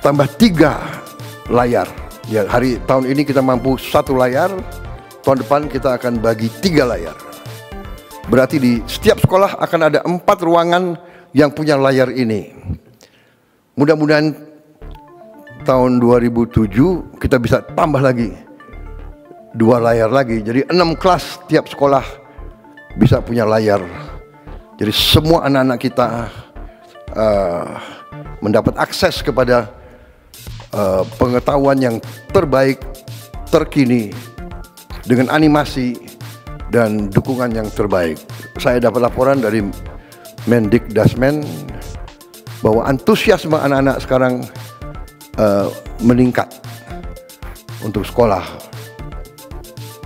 3 layar. Ya, tahun ini kita mampu 1 layar, tahun depan kita akan bagi 3 layar. Berarti di setiap sekolah akan ada 4 ruangan yang punya layar ini. Mudah-mudahan tahun 2007 kita bisa tambah lagi 2 layar lagi. Jadi 6 kelas tiap sekolah bisa punya layar. Jadi semua anak-anak kita mendapat akses kepada pengetahuan yang terbaik, terkini, dengan animasi dan dukungan yang terbaik. Saya dapat laporan dari Mendikdasmen bahwa antusiasme anak-anak sekarang meningkat untuk sekolah.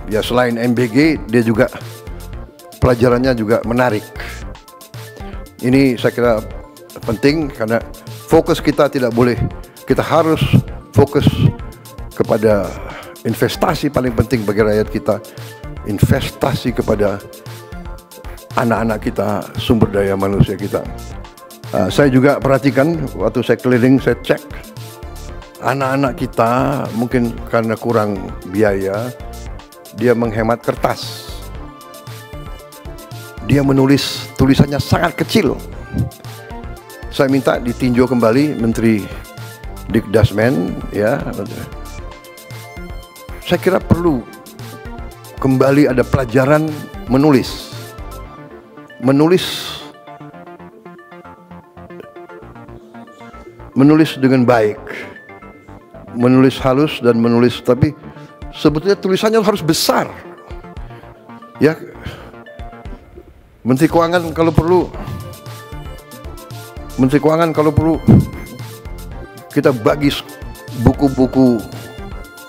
Ya, selain MBG, dia juga pelajarannya juga menarik. Ini saya kira penting karena fokus kita tidak boleh, kita harus fokus kepada investasi paling penting bagi rakyat kita, investasi kepada anak-anak kita, sumber daya manusia kita. Saya juga perhatikan waktu saya keliling, saya cek anak-anak kita mungkin karena kurang biaya, dia menghemat kertas. Dia menulis tulisannya sangat kecil. Saya minta ditinjau kembali Menteri Dikdasmen, ya. Saya kira perlu kembali ada pelajaran menulis. Menulis dengan baik. Menulis halus dan menulis, tapi sebetulnya tulisannya harus besar. Ya. Menteri Keuangan kalau perlu kita bagi buku-buku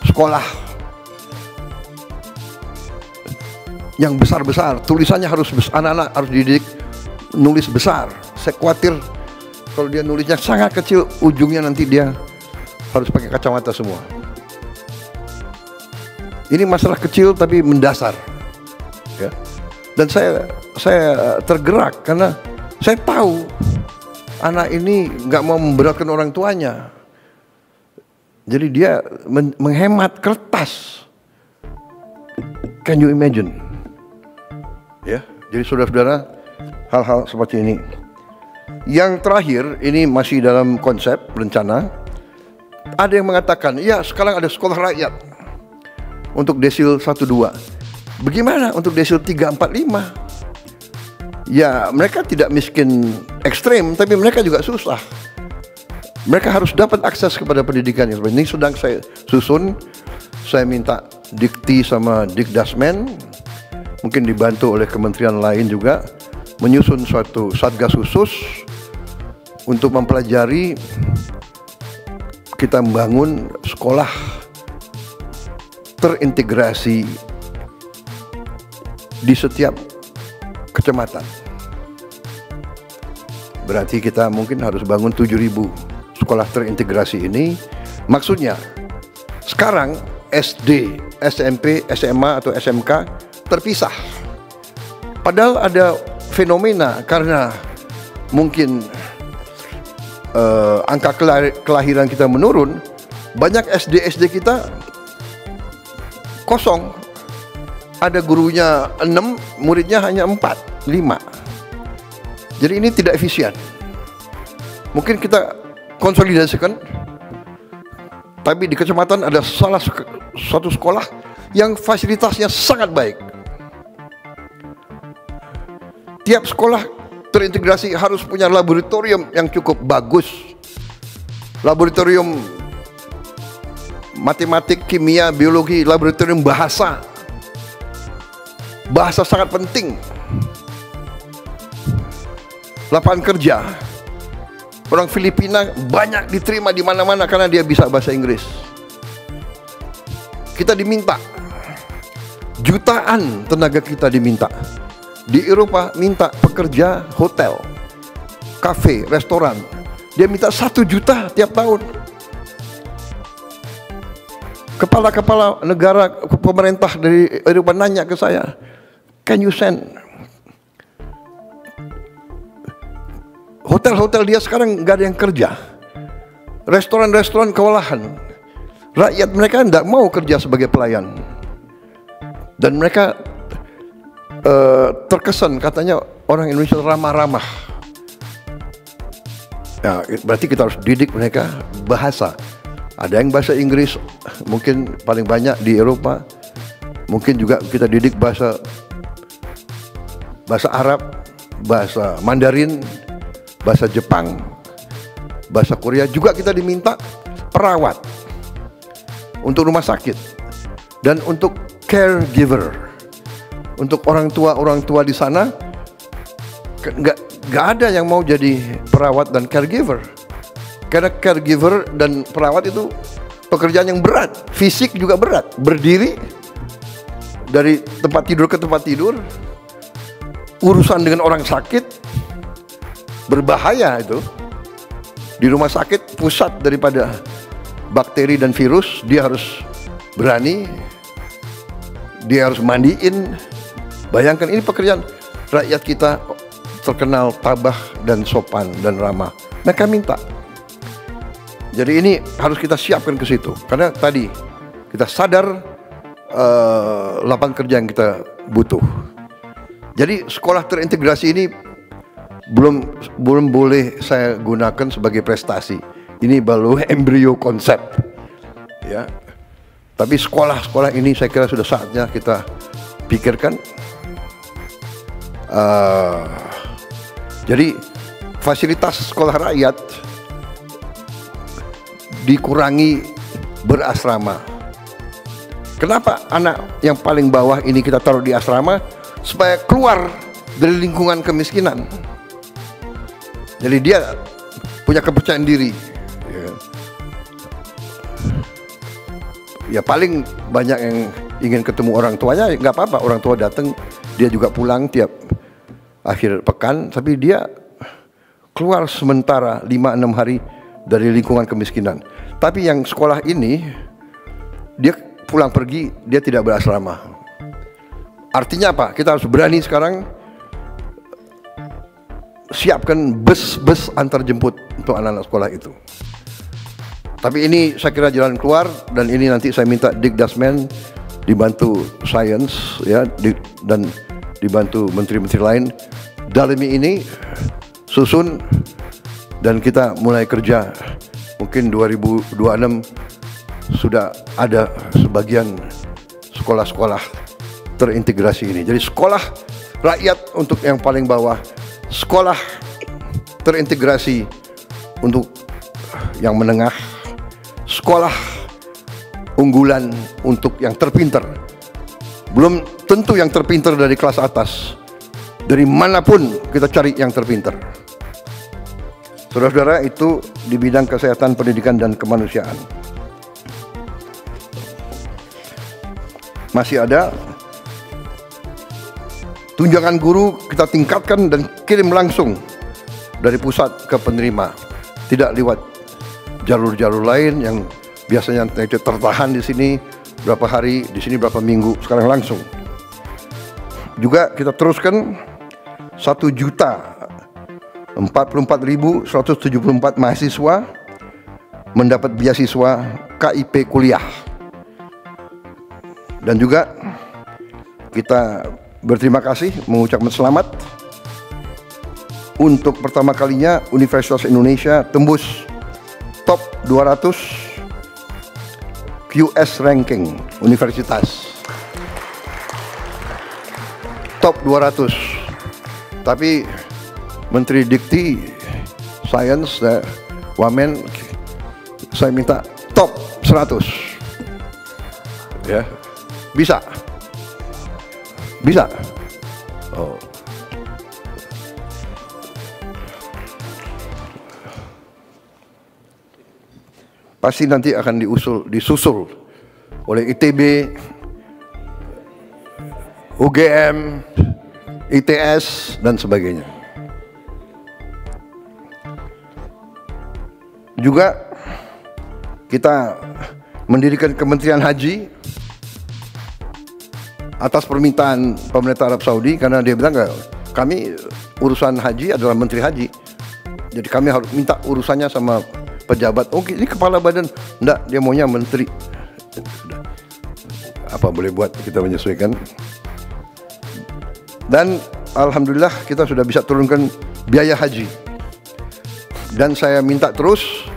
sekolah yang besar-besar, tulisannya harus besar, anak-anak harus dididik nulis besar. Saya khawatir kalau dia nulisnya sangat kecil, ujungnya nanti dia harus pakai kacamata semua. Ini masalah kecil tapi mendasar, ya. Dan saya tergerak karena saya tahu anak ini nggak mau memberatkan orang tuanya. Jadi dia menghemat kertas. Can you imagine? Ya, jadi saudara-saudara, hal-hal seperti ini. Yang terakhir, ini masih dalam konsep rencana. Ada yang mengatakan, ya sekarang ada sekolah rakyat untuk desil 1-2. Bagaimana untuk desil 3, 4, 5? Ya, mereka tidak miskin ekstrem, tapi mereka juga susah. Mereka harus dapat akses kepada pendidikan yang seperti ini. Sedang saya susun, saya minta Dikti sama Dikdasmen, mungkin dibantu oleh kementerian lain juga, menyusun suatu satgas khusus untuk mempelajari kita membangun sekolah terintegrasi di setiap kecamatan. Berarti kita mungkin harus bangun 7.000 sekolah terintegrasi ini. Maksudnya sekarang SD, SMP, SMA atau SMK terpisah. Padahal ada fenomena karena mungkin angka kelahiran kita menurun, banyak SD kita kosong. Ada gurunya 6, muridnya hanya 4, 5. Jadi ini tidak efisien. Mungkin kita konsolidasikan, tapi di kecamatan ada suatu sekolah yang fasilitasnya sangat baik. Tiap sekolah terintegrasi harus punya laboratorium yang cukup bagus. Laboratorium matematik, kimia, biologi, laboratorium bahasa. Bahasa sangat penting. Lapangan kerja. Orang Filipina banyak diterima di mana-mana karena dia bisa bahasa Inggris. Kita diminta jutaan tenaga kita diminta. Di Eropa minta pekerja hotel, kafe, restoran. Dia minta 1 juta tiap tahun. Kepala-kepala negara, pemerintah dari Eropa nanya ke saya, can you send? Hotel-hotel dia sekarang nggak ada yang kerja. Restoran-restoran kewalahan. Rakyat mereka tidak mau kerja sebagai pelayan. Dan mereka terkesan katanya orang Indonesia ramah-ramah. Ya, berarti kita harus didik mereka bahasa. Ada yang bahasa Inggris, mungkin paling banyak di Eropa. Mungkin juga kita didik bahasa Arab, bahasa Mandarin, bahasa Jepang, bahasa Korea. Juga kita diminta perawat untuk rumah sakit dan untuk caregiver. Untuk orang tua di sana nggak ada yang mau jadi perawat dan caregiver, karena caregiver dan perawat itu pekerjaan yang berat, fisik juga berat, berdiri dari tempat tidur ke tempat tidur, urusan dengan orang sakit, berbahaya itu. Di rumah sakit pusat daripada bakteri dan virus, dia harus berani, dia harus mandiin. Bayangkan ini pekerjaan. Rakyat kita terkenal tabah dan sopan dan ramah. Mereka minta. Jadi ini harus kita siapkan ke situ. Karena tadi kita sadar lapangan kerja yang kita butuh. Jadi sekolah terintegrasi ini belum boleh saya gunakan sebagai prestasi. Ini baru embrio konsep. Ya. Tapi sekolah-sekolah ini saya kira sudah saatnya kita pikirkan. Jadi fasilitas sekolah rakyat dikurangi berasrama. Kenapa anak yang paling bawah ini kita taruh di asrama? Supaya keluar dari lingkungan kemiskinan. Jadi dia punya kepercayaan diri. Ya paling banyak yang ingin ketemu orang tuanya, nggak apa-apa, orang tua datang, dia juga pulang tiap akhir pekan, tapi dia keluar sementara 5-6 hari dari lingkungan kemiskinan. Tapi yang sekolah ini, dia pulang pergi, dia tidak berasrama. Artinya apa? Kita harus berani sekarang siapkan bus-bus antar jemput untuk anak-anak sekolah itu. Tapi ini saya kira jalan keluar, dan ini nanti saya minta Dikdasmen dibantu Sains ya, dan dibantu menteri-menteri lain dalami ini, susun, dan kita mulai kerja. Mungkin 2026 sudah ada sebagian sekolah-sekolah terintegrasi ini. Jadi sekolah rakyat untuk yang paling bawah, sekolah terintegrasi untuk yang menengah, sekolah unggulan untuk yang terpinter. Belum tentu yang terpinter dari kelas atas. Dari manapun kita cari yang terpinter. Saudara-saudara, itu di bidang kesehatan, pendidikan, dan kemanusiaan. Masih ada tunjangan guru, kita tingkatkan dan kirim langsung dari pusat ke penerima, tidak lewat jalur-jalur lain yang biasanya tertahan di sini berapa hari, di sini berapa minggu, sekarang langsung. Juga kita teruskan 1 juta 44.174 mahasiswa mendapat beasiswa KIP kuliah. Dan juga kita berterima kasih, mengucapkan selamat untuk pertama kalinya Universitas Indonesia tembus top 200 QS ranking universitas. Top 200. Tapi Menteri Dikti, Sains, Wamen, saya minta top 100. Ya, bisa, bisa. Oh. Pasti nanti akan disusul oleh ITB, UGM, ITS, dan sebagainya. Juga kita mendirikan Kementerian Haji atas permintaan pemerintah Arab Saudi, karena dia bilang kami urusan haji adalah Menteri Haji, jadi kami harus minta urusannya sama pejabat. Oh, ini kepala badan, enggak, dia maunya menteri. Apa boleh buat, kita menyesuaikan. Dan alhamdulillah kita sudah bisa turunkan biaya haji. Dan saya minta terus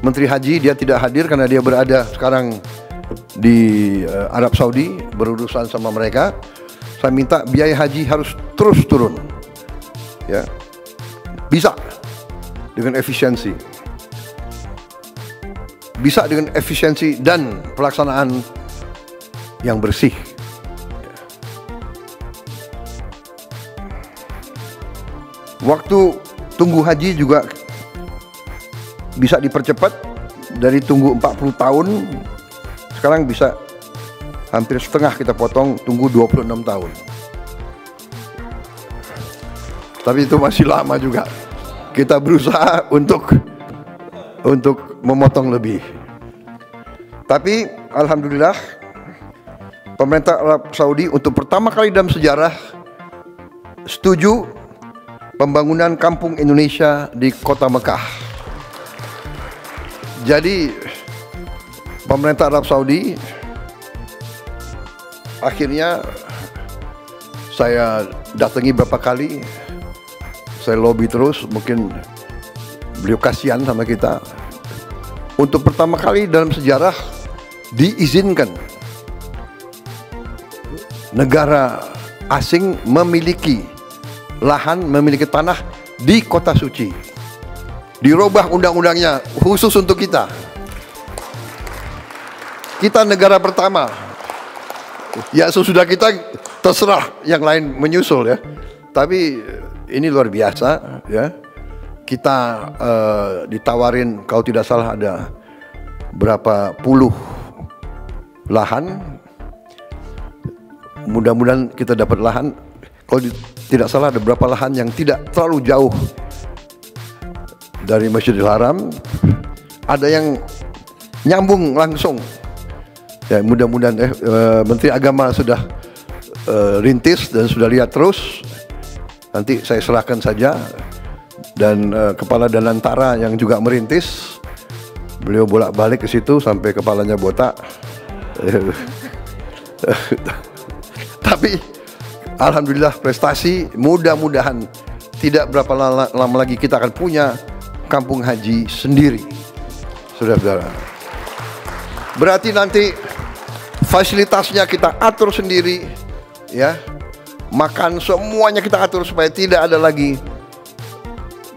Menteri Haji, dia tidak hadir karena dia berada sekarang di Arab Saudi berurusan sama mereka. Saya minta biaya haji harus terus turun, ya, bisa dengan efisiensi, bisa dengan efisiensi dan pelaksanaan yang bersih. Waktu tunggu haji juga bisa dipercepat, dari tunggu 40 tahun sekarang bisa hampir setengah kita potong, tunggu 26 tahun. Tapi itu masih lama juga. Kita berusaha untuk memotong lebih. Tapi alhamdulillah pemerintah Arab Saudi untuk pertama kali dalam sejarah setuju pembangunan kampung Indonesia di kota Mekah. Jadi pemerintah Arab Saudi akhirnya saya datangi beberapa kali, saya lobby terus, mungkin beliau kasihan sama kita. Untuk pertama kali dalam sejarah diizinkan negara asing memiliki lahan, memiliki tanah di kota suci. Dirubah undang-undangnya khusus untuk kita. Kita negara pertama. Ya sesudah kita terserah yang lain menyusul ya. Tapi ini luar biasa ya. Kita ditawarin kalau tidak salah ada berapa puluh lahan. Mudah-mudahan kita dapat lahan. Kalau tidak salah ada berapa lahan yang tidak terlalu jauh dari Masjidil Haram, ada yang nyambung langsung. Ya, mudah-mudahan Menteri Agama sudah rintis dan sudah lihat terus. Nanti saya serahkan saja, dan Kepala Danantara yang juga merintis, beliau bolak-balik ke situ sampai kepalanya botak. Tapi alhamdulillah prestasi, mudah-mudahan tidak berapa lama lagi kita akan punya kampung haji sendiri, saudara-saudara. Berarti nanti fasilitasnya kita atur sendiri, ya, makan semuanya kita atur supaya tidak ada lagi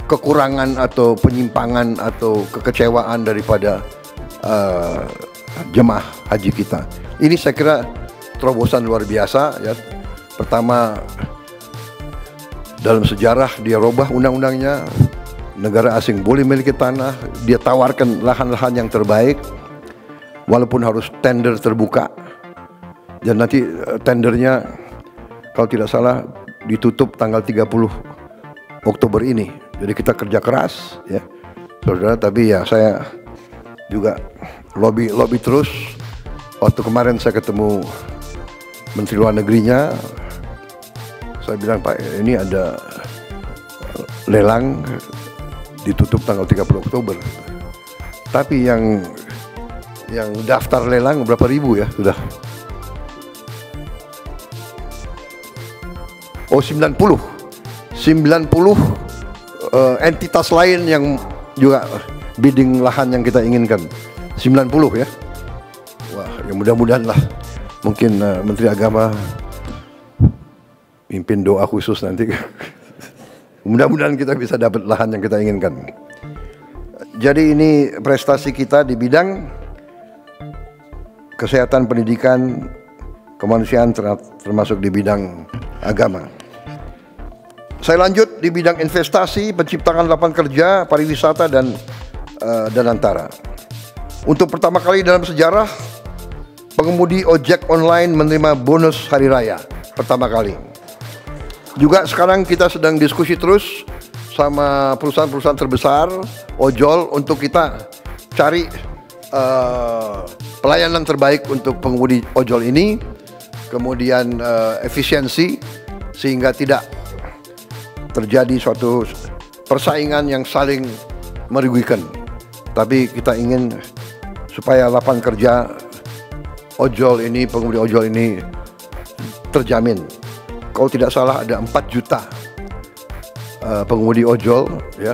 kekurangan atau penyimpangan atau kekecewaan daripada jemaah haji kita. Ini saya kira terobosan luar biasa, ya. Pertama, dalam sejarah dia robah undang-undangnya. Negara asing boleh memiliki tanah, dia tawarkan lahan-lahan yang terbaik, walaupun harus tender terbuka. Dan nanti tendernya kalau tidak salah ditutup tanggal 30 Oktober ini. Jadi kita kerja keras, ya, saudara. Tapi ya saya juga lobby terus. Waktu kemarin saya ketemu Menteri Luar Negerinya, saya bilang, Pak, ini ada lelang ditutup tanggal 30 Oktober. Tapi yang daftar lelang berapa ribu ya sudah? Oh 90 entitas lain yang juga bidding lahan yang kita inginkan. 90 ya. Wah, ya mudah-mudahan lah. Mungkin Menteri Agama pimpin doa khusus nanti. Mudah-mudahan kita bisa dapat lahan yang kita inginkan. Jadi ini prestasi kita di bidang kesehatan, pendidikan, kemanusiaan, termasuk di bidang agama. Saya lanjut di bidang investasi, penciptaan lapangan kerja, pariwisata, dan antara. Untuk pertama kali dalam sejarah, pengemudi ojek online menerima bonus hari raya. Pertama kali. Juga sekarang kita sedang diskusi terus sama perusahaan-perusahaan terbesar ojol untuk kita cari pelayanan terbaik untuk pengemudi ojol ini, kemudian efisiensi sehingga tidak terjadi suatu persaingan yang saling merugikan. Tapi kita ingin supaya lapangan kerja ojol ini, pengemudi ojol ini terjamin. Kalau tidak salah ada 4 juta pengemudi ojol ya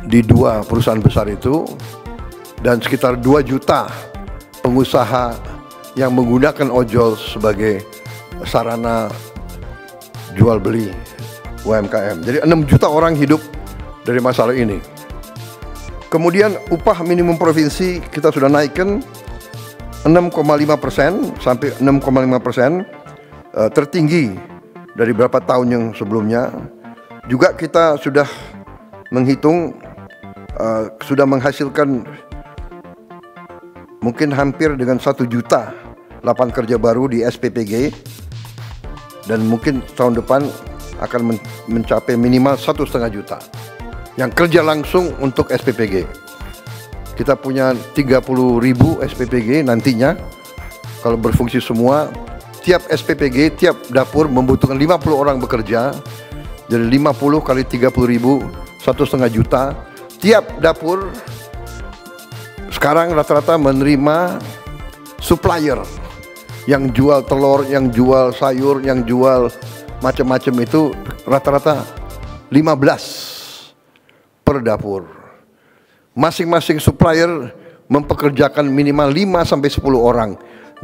di 2 perusahaan besar itu, dan sekitar 2 juta pengusaha yang menggunakan ojol sebagai sarana jual beli UMKM. Jadi 6 juta orang hidup dari masalah ini. Kemudian upah minimum provinsi kita sudah naikkan 6,5% sampai 6,5%, tertinggi dari beberapa tahun yang sebelumnya. Juga kita sudah menghitung, sudah menghasilkan mungkin hampir dengan 1 juta lapangan kerja baru di SPPG, dan mungkin tahun depan akan mencapai minimal 1,5 juta yang kerja langsung untuk SPPG. Kita punya 30.000 SPPG nantinya kalau berfungsi semua. Tiap SPPG, tiap dapur membutuhkan 50 orang bekerja. Jadi 50 kali 30.000, 1,5 juta. Tiap dapur sekarang rata-rata menerima supplier yang jual telur, yang jual sayur, yang jual macam-macam, itu rata-rata 15 per dapur. Masing-masing supplier mempekerjakan minimal 5 sampai 10 orang.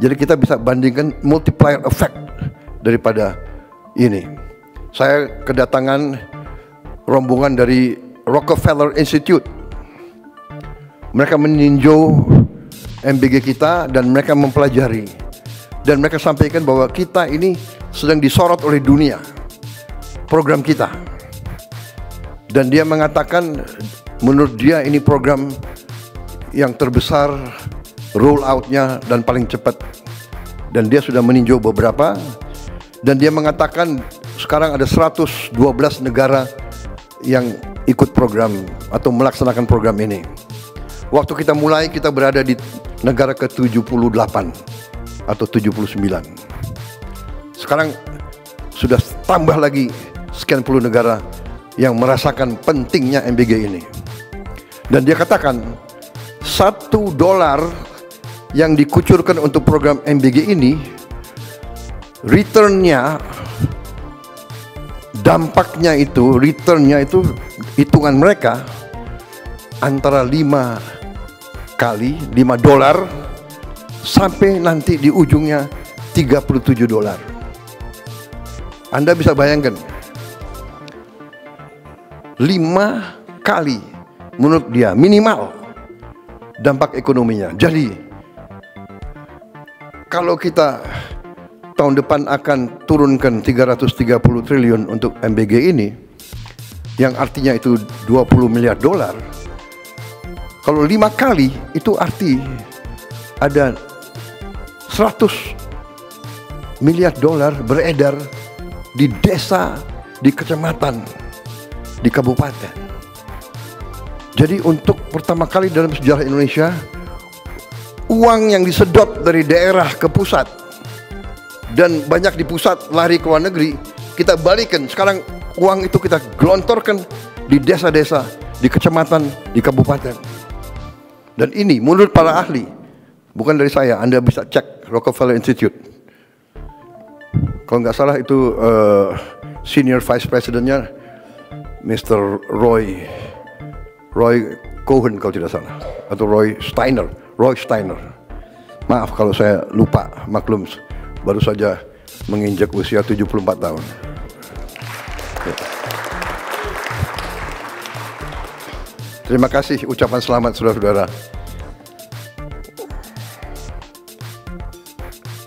Jadi kita bisa bandingkan multiplier effect daripada ini. Saya kedatangan rombongan dari Rockefeller Institute. Mereka meninjau MBG kita dan mereka mempelajari. Dan mereka sampaikan bahwa kita ini sedang disorot oleh dunia, program kita. Dan dia mengatakan menurut dia ini program yang terbesar, roll out-nya dan paling cepat. Dan dia sudah meninjau beberapa, dan dia mengatakan sekarang ada 112 negara yang ikut program atau melaksanakan program ini. Waktu kita mulai, kita berada di negara ke-78 atau 79. Sekarang sudah tambah lagi sekian puluh negara yang merasakan pentingnya MBG ini. Dan dia katakan $1 yang dikucurkan untuk program MBG ini, returnnya, dampaknya itu, returnnya itu, hitungan mereka antara $5 sampai nanti di ujungnya $37. Anda bisa bayangkan 5 kali menurut dia minimal dampak ekonominya. Jadi kalau kita tahun depan akan turunkan 330 triliun untuk MBG ini, yang artinya itu $20 miliar. Kalau 5 kali itu arti ada $100 miliar beredar di desa, di kecamatan, di kabupaten. Jadi untuk pertama kali dalam sejarah Indonesia, uang yang disedot dari daerah ke pusat dan banyak di pusat lari ke luar negeri, kita balikan. Sekarang uang itu kita gelontorkan di desa-desa, di kecamatan, di kabupaten. Dan ini menurut para ahli, bukan dari saya, Anda bisa cek Rockefeller Institute. Kalau nggak salah itu senior vice presidentnya Mr. Roy Cohen kalau tidak salah, atau Roy Steiner. Maaf kalau saya lupa, maklum baru saja menginjak usia 74 tahun. Terima kasih ucapan selamat saudara-saudara.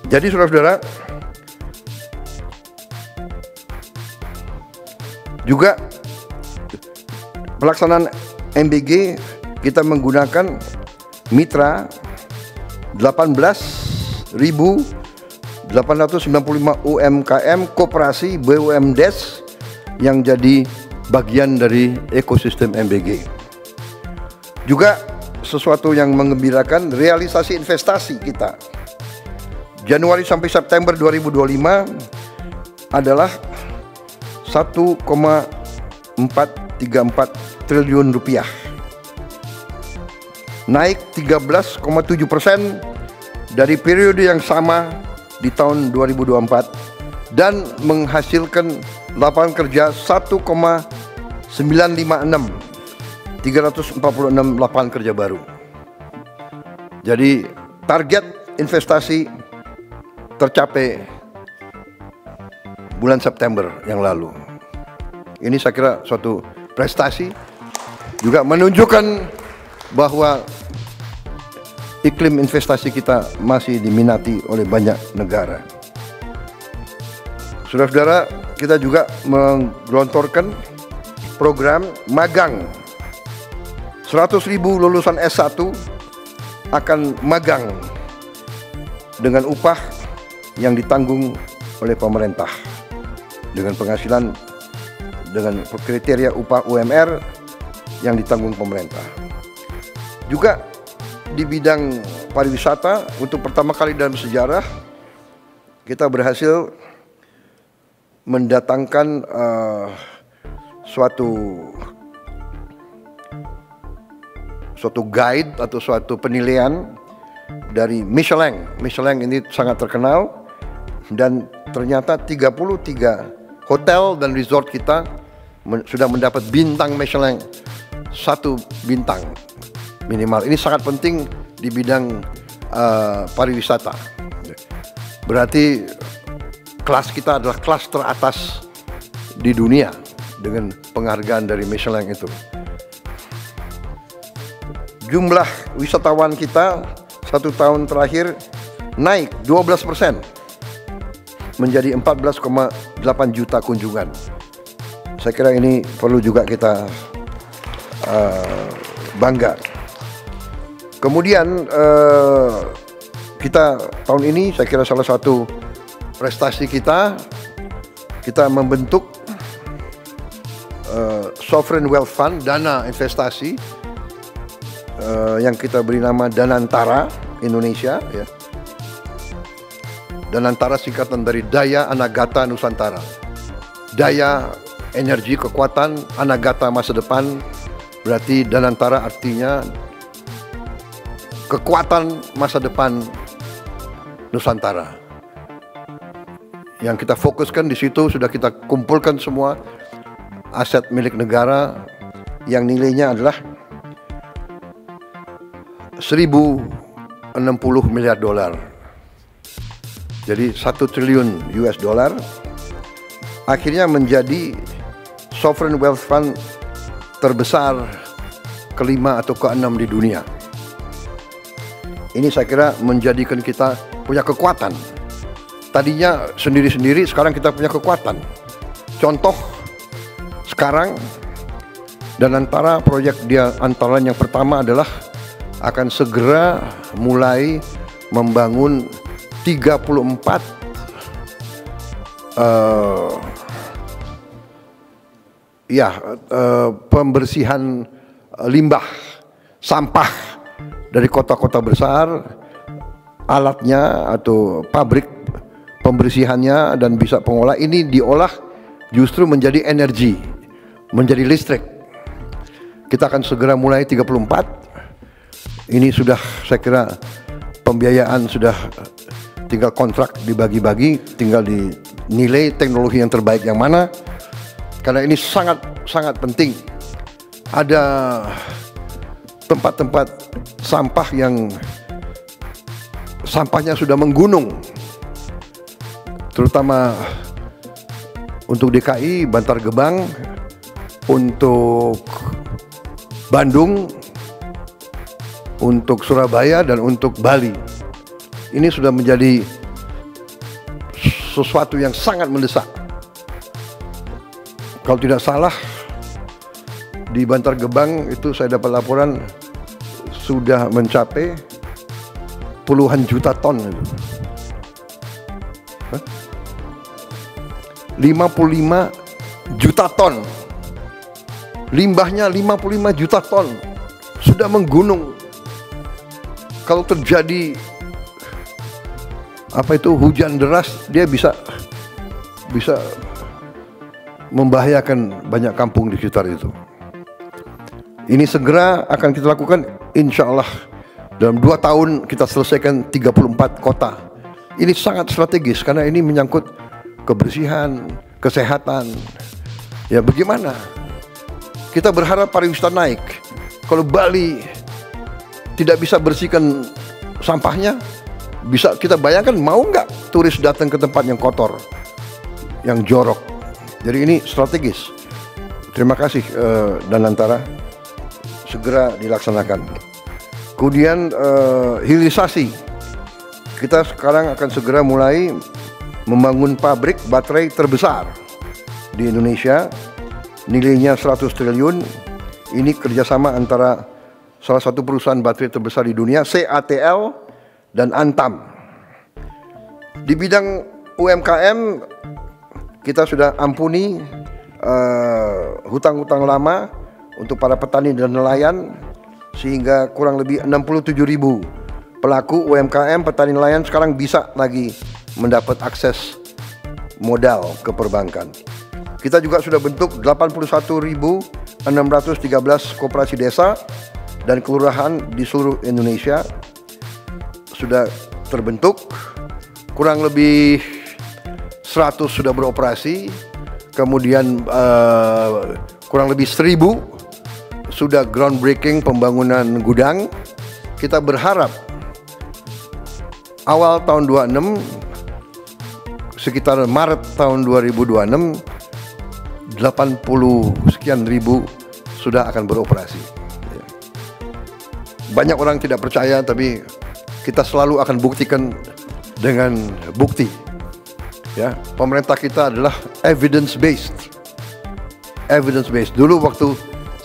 Jadi saudara-saudara, juga pelaksanaan MBG kita menggunakan mitra 18.895 UMKM koperasi BUMDes yang jadi bagian dari ekosistem MBG. Juga sesuatu yang mengembirakan, realisasi investasi kita Januari sampai September 2025 adalah 1,434 triliun rupiah, naik 13,7% dari periode yang sama di tahun 2024 dan menghasilkan lapangan kerja 346 lapangan kerja baru. Jadi target investasi tercapai bulan September yang lalu. Ini saya kira suatu prestasi, juga menunjukkan bahwa iklim investasi kita masih diminati oleh banyak negara. Saudara-saudara, kita juga menggelontorkan program magang. 100.000 lulusan S1 akan magang dengan upah yang ditanggung oleh pemerintah, dengan penghasilan dengan kriteria upah UMR yang ditanggung pemerintah. Juga di bidang pariwisata, untuk pertama kali dalam sejarah kita berhasil mendatangkan suatu guide atau suatu penilaian dari Michelin. Michelin ini sangat terkenal, dan ternyata 33 hotel dan resort kita sudah mendapat bintang Michelin 1 bintang minimal. Ini sangat penting di bidang pariwisata. Berarti kelas kita adalah kelas teratas di dunia dengan penghargaan dari Michelin itu. Jumlah wisatawan kita 1 tahun terakhir naik 12% menjadi 14,8 juta kunjungan. Saya kira ini perlu juga kita bangga. Kemudian kita tahun ini, saya kira salah satu prestasi kita membentuk Sovereign Wealth Fund, dana investasi yang kita beri nama Danantara Indonesia, ya. Danantara singkatan dari Daya Anagata Nusantara. Daya, energi, kekuatan, Anagata masa depan, berarti Danantara artinya kekuatan masa depan Nusantara. Yang kita fokuskan di situ, sudah kita kumpulkan semua aset milik negara yang nilainya adalah 1.060 miliar dolar. Jadi 1 triliun US dollar akhirnya menjadi Sovereign Wealth Fund terbesar kelima atau keenam di dunia. Ini saya kira menjadikan kita punya kekuatan. Tadinya sendiri-sendiri, sekarang kita punya kekuatan. Contoh sekarang, dan antara proyek dia antara yang pertama adalah akan segera mulai membangun 34 pembersihan limbah sampah dari kota-kota besar, alatnya atau pabrik pembersihannya dan bisa pengolah ini diolah justru menjadi energi, menjadi listrik. Kita akan segera mulai 34. Ini sudah saya kira pembiayaan sudah tinggal kontrak dibagi-bagi, tinggal dinilai teknologi yang terbaik yang mana. Karena ini sangat penting. Ada tempat-tempat sampah yang sampahnya sudah menggunung, terutama untuk DKI, Bantar Gebang, untuk Bandung, untuk Surabaya, dan untuk Bali. Ini sudah menjadi sesuatu yang sangat mendesak. Kalau tidak salah, di Bantar Gebang itu saya dapat laporan sudah mencapai puluhan juta ton. 55 juta ton. Limbahnya 55 juta ton. Sudah menggunung. Kalau terjadi hujan deras, dia bisa membahayakan banyak kampung di sekitar itu. Ini segera akan kita lakukan, insya Allah dalam 2 tahun kita selesaikan 34 kota. Ini sangat strategis karena ini menyangkut kebersihan, kesehatan. Ya bagaimana? Kita berharap pariwisata naik. Kalau Bali tidak bisa bersihkan sampahnya, bisa kita bayangkan mau nggak turis datang ke tempat yang kotor, yang jorok. Jadi ini strategis. Terima kasih Danantara. Segera dilaksanakan. Kemudian hilirisasi. Kita sekarang akan segera mulai membangun pabrik baterai terbesar di Indonesia. Nilainya 100 triliun. Ini kerjasama antara salah satu perusahaan baterai terbesar di dunia, CATL dan Antam. Di bidang UMKM kita sudah ampuni hutang-hutang lama untuk para petani dan nelayan, sehingga kurang lebih 67.000 pelaku UMKM petani nelayan sekarang bisa lagi mendapat akses modal ke perbankan. Kita juga sudah bentuk 81.613 koperasi desa dan kelurahan di seluruh Indonesia sudah terbentuk. Kurang lebih 100 sudah beroperasi, kemudian kurang lebih 1.000 sudah groundbreaking pembangunan gudang. Kita berharap awal tahun 26, sekitar Maret tahun 2026, 80 sekian ribu sudah akan beroperasi. Banyak orang tidak percaya, tapi kita selalu akan buktikan dengan bukti. Ya, pemerintah kita adalah evidence based. Dulu waktu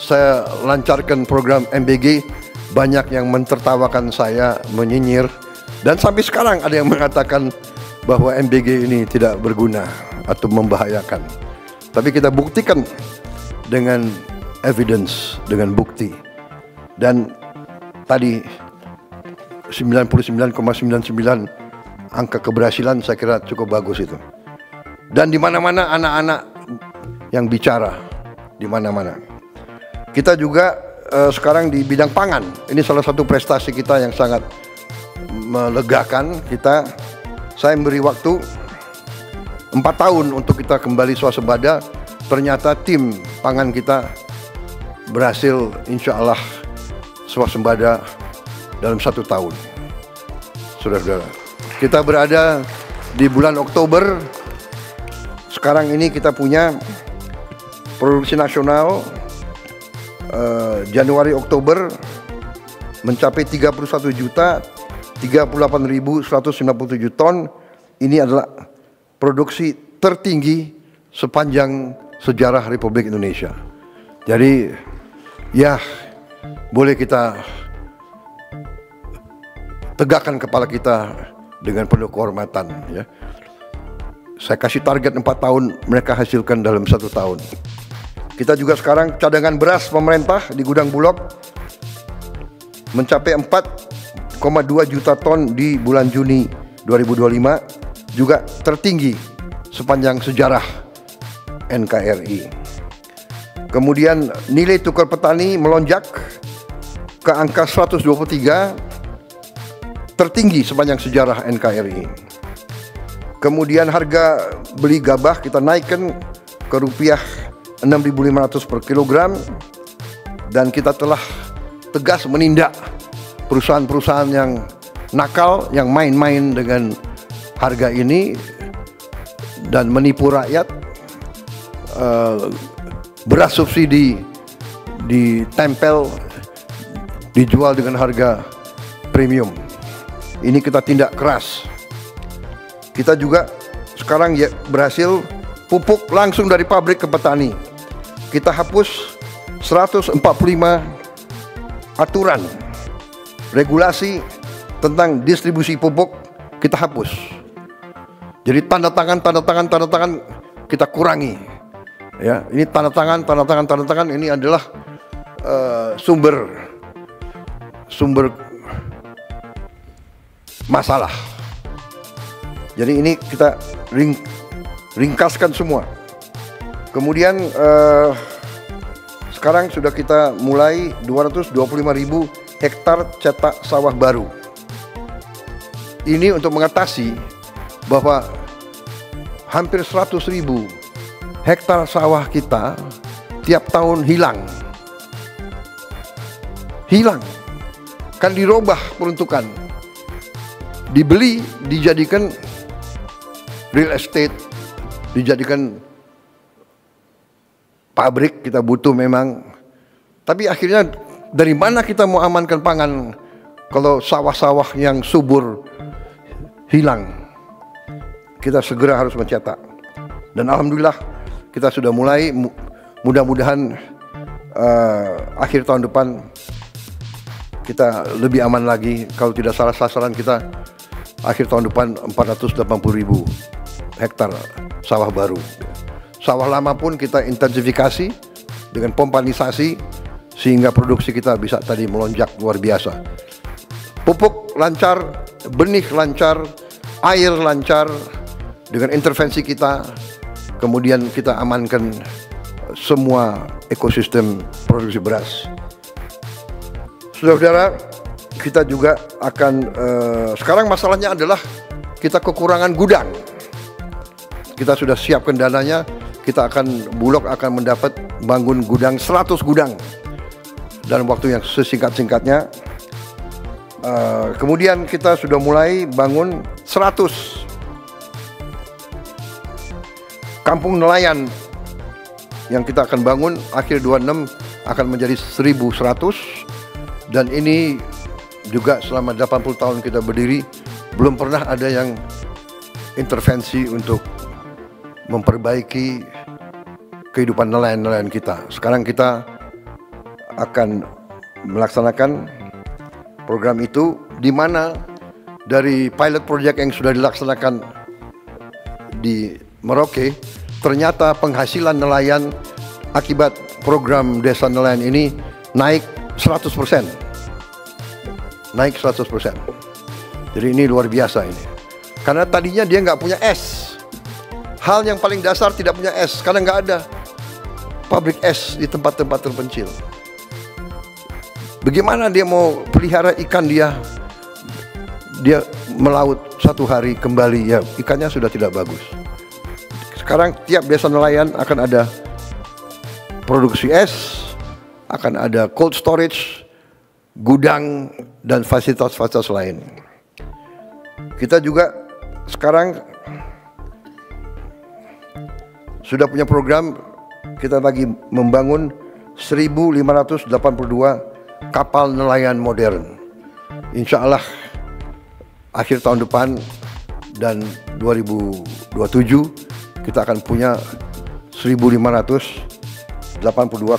saya lancarkan program MBG, banyak yang mentertawakan saya, menyinyir, dan sampai sekarang ada yang mengatakan bahwa MBG ini tidak berguna atau membahayakan. Tapi kita buktikan dengan evidence, dengan bukti. Dan tadi 99,99 angka keberhasilan saya kira cukup bagus itu. Dan di mana-mana anak-anak yang bicara, di mana-mana. Kita juga sekarang di bidang pangan. Ini salah satu prestasi kita yang sangat melegakan kita. Saya memberi waktu 4 tahun untuk kita kembali swasembada. Ternyata tim pangan kita berhasil, insya Allah swasembada dalam 1 tahun. Saudara-saudara, kita berada di bulan Oktober. Sekarang ini kita punya produksi nasional Januari Oktober mencapai 31.038.197 ton. Ini adalah produksi tertinggi sepanjang sejarah Republik Indonesia. Jadi ya boleh kita tegakkan kepala kita dengan penuh kehormatan, ya. Saya kasih target 4 tahun, mereka hasilkan dalam 1 tahun. Kita juga sekarang cadangan beras pemerintah di gudang Bulog mencapai 4,2 juta ton di bulan Juni 2025, juga tertinggi sepanjang sejarah NKRI. Kemudian nilai tukar petani melonjak ke angka 123, tertinggi sepanjang sejarah NKRI. Kemudian harga beli gabah kita naikkan ke rupiah 6.500 per kilogram, dan kita telah tegas menindak perusahaan-perusahaan yang nakal, yang main-main dengan harga ini dan menipu rakyat. Beras subsidi ditempel, dijual dengan harga premium. Ini kita tindak keras. Kita juga sekarang ya berhasil pupuk langsung dari pabrik ke petani. Kita hapus 145 aturan regulasi tentang distribusi pupuk, kita hapus. Jadi tanda tangan kita kurangi. Ya, ini tanda tangan ini adalah sumber masalah. Jadi ini kita ringkaskan semua. Kemudian sekarang sudah kita mulai 225.000 hektar cetak sawah baru. Ini untuk mengatasi bahwa hampir 100.000 hektar sawah kita tiap tahun hilang, kan dirubah peruntukan, dibeli, dijadikan real estate, dijadikan pabrik. Kita butuh memang, tapi akhirnya dari mana kita mau amankan pangan kalau sawah-sawah yang subur hilang? Kita segera harus mencetak, dan alhamdulillah kita sudah mulai. Mudah-mudahan akhir tahun depan kita lebih aman lagi. Kalau tidak salah sasaran kita akhir tahun depan 480.000 hektar sawah baru. Sawah lama pun kita intensifikasi dengan pompanisasi sehingga produksi kita bisa tadi melonjak luar biasa. Pupuk lancar, benih lancar, air lancar dengan intervensi kita. Kemudian kita amankan semua ekosistem produksi beras. Saudara-saudara, kita juga akan sekarang masalahnya adalah kita kekurangan gudang. Kita sudah siapkan dananya. Kita akan, Bulog akan mendapat bangun gudang 100 gudang dalam waktu yang sesingkat-singkatnya. Kemudian kita sudah mulai bangun 100 kampung nelayan yang kita akan bangun akhir 26 akan menjadi 1.100, dan ini juga selama 80 tahun kita berdiri belum pernah ada yang intervensi untuk memperbaiki kehidupan nelayan-nelayan kita. Sekarang kita akan melaksanakan program itu, di mana dari pilot project yang sudah dilaksanakan di Merauke, ternyata penghasilan nelayan akibat program desa nelayan ini naik 100%. Naik 100%. Jadi ini luar biasa ini. Karena tadinya dia nggak punya es. Hal yang paling dasar, tidak punya es, karena nggak ada pabrik es di tempat-tempat terpencil. Bagaimana dia mau pelihara ikan dia melaut satu hari kembali, ya ikannya sudah tidak bagus. Sekarang tiap desa nelayan akan ada produksi es, akan ada cold storage, gudang, dan fasilitas-fasilitas lain. Kita juga sekarang sudah punya program, kita lagi membangun 1.582 kapal nelayan modern. Insya Allah akhir tahun depan dan 2027 kita akan punya 1.582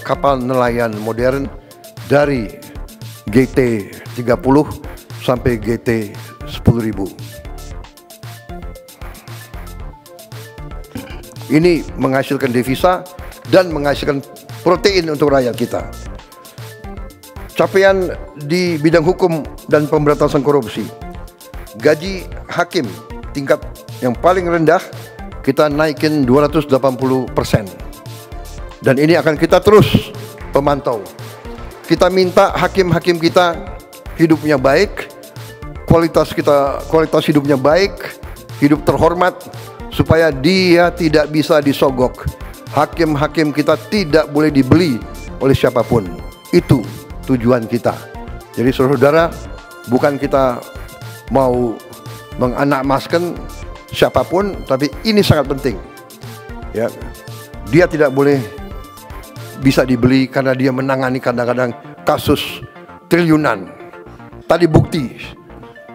kapal nelayan modern dari GT 30 sampai GT 10.000. Ini menghasilkan devisa dan menghasilkan protein untuk rakyat kita. Capaian di bidang hukum dan pemberantasan korupsi. Gaji hakim tingkat yang paling rendah kita naikin 280%. Dan ini akan kita terus pemantau. Kita minta hakim-hakim kita hidupnya baik, kualitas hidupnya baik, hidup terhormat, supaya dia tidak bisa disogok. Hakim-hakim kita tidak boleh dibeli oleh siapapun. Itu tujuan kita. Jadi saudara-saudara, bukan kita mau menganakmaskan siapapun, tapi ini sangat penting. Ya, dia tidak boleh bisa dibeli karena dia menangani kadang-kadang kasus triliunan. Tadi bukti,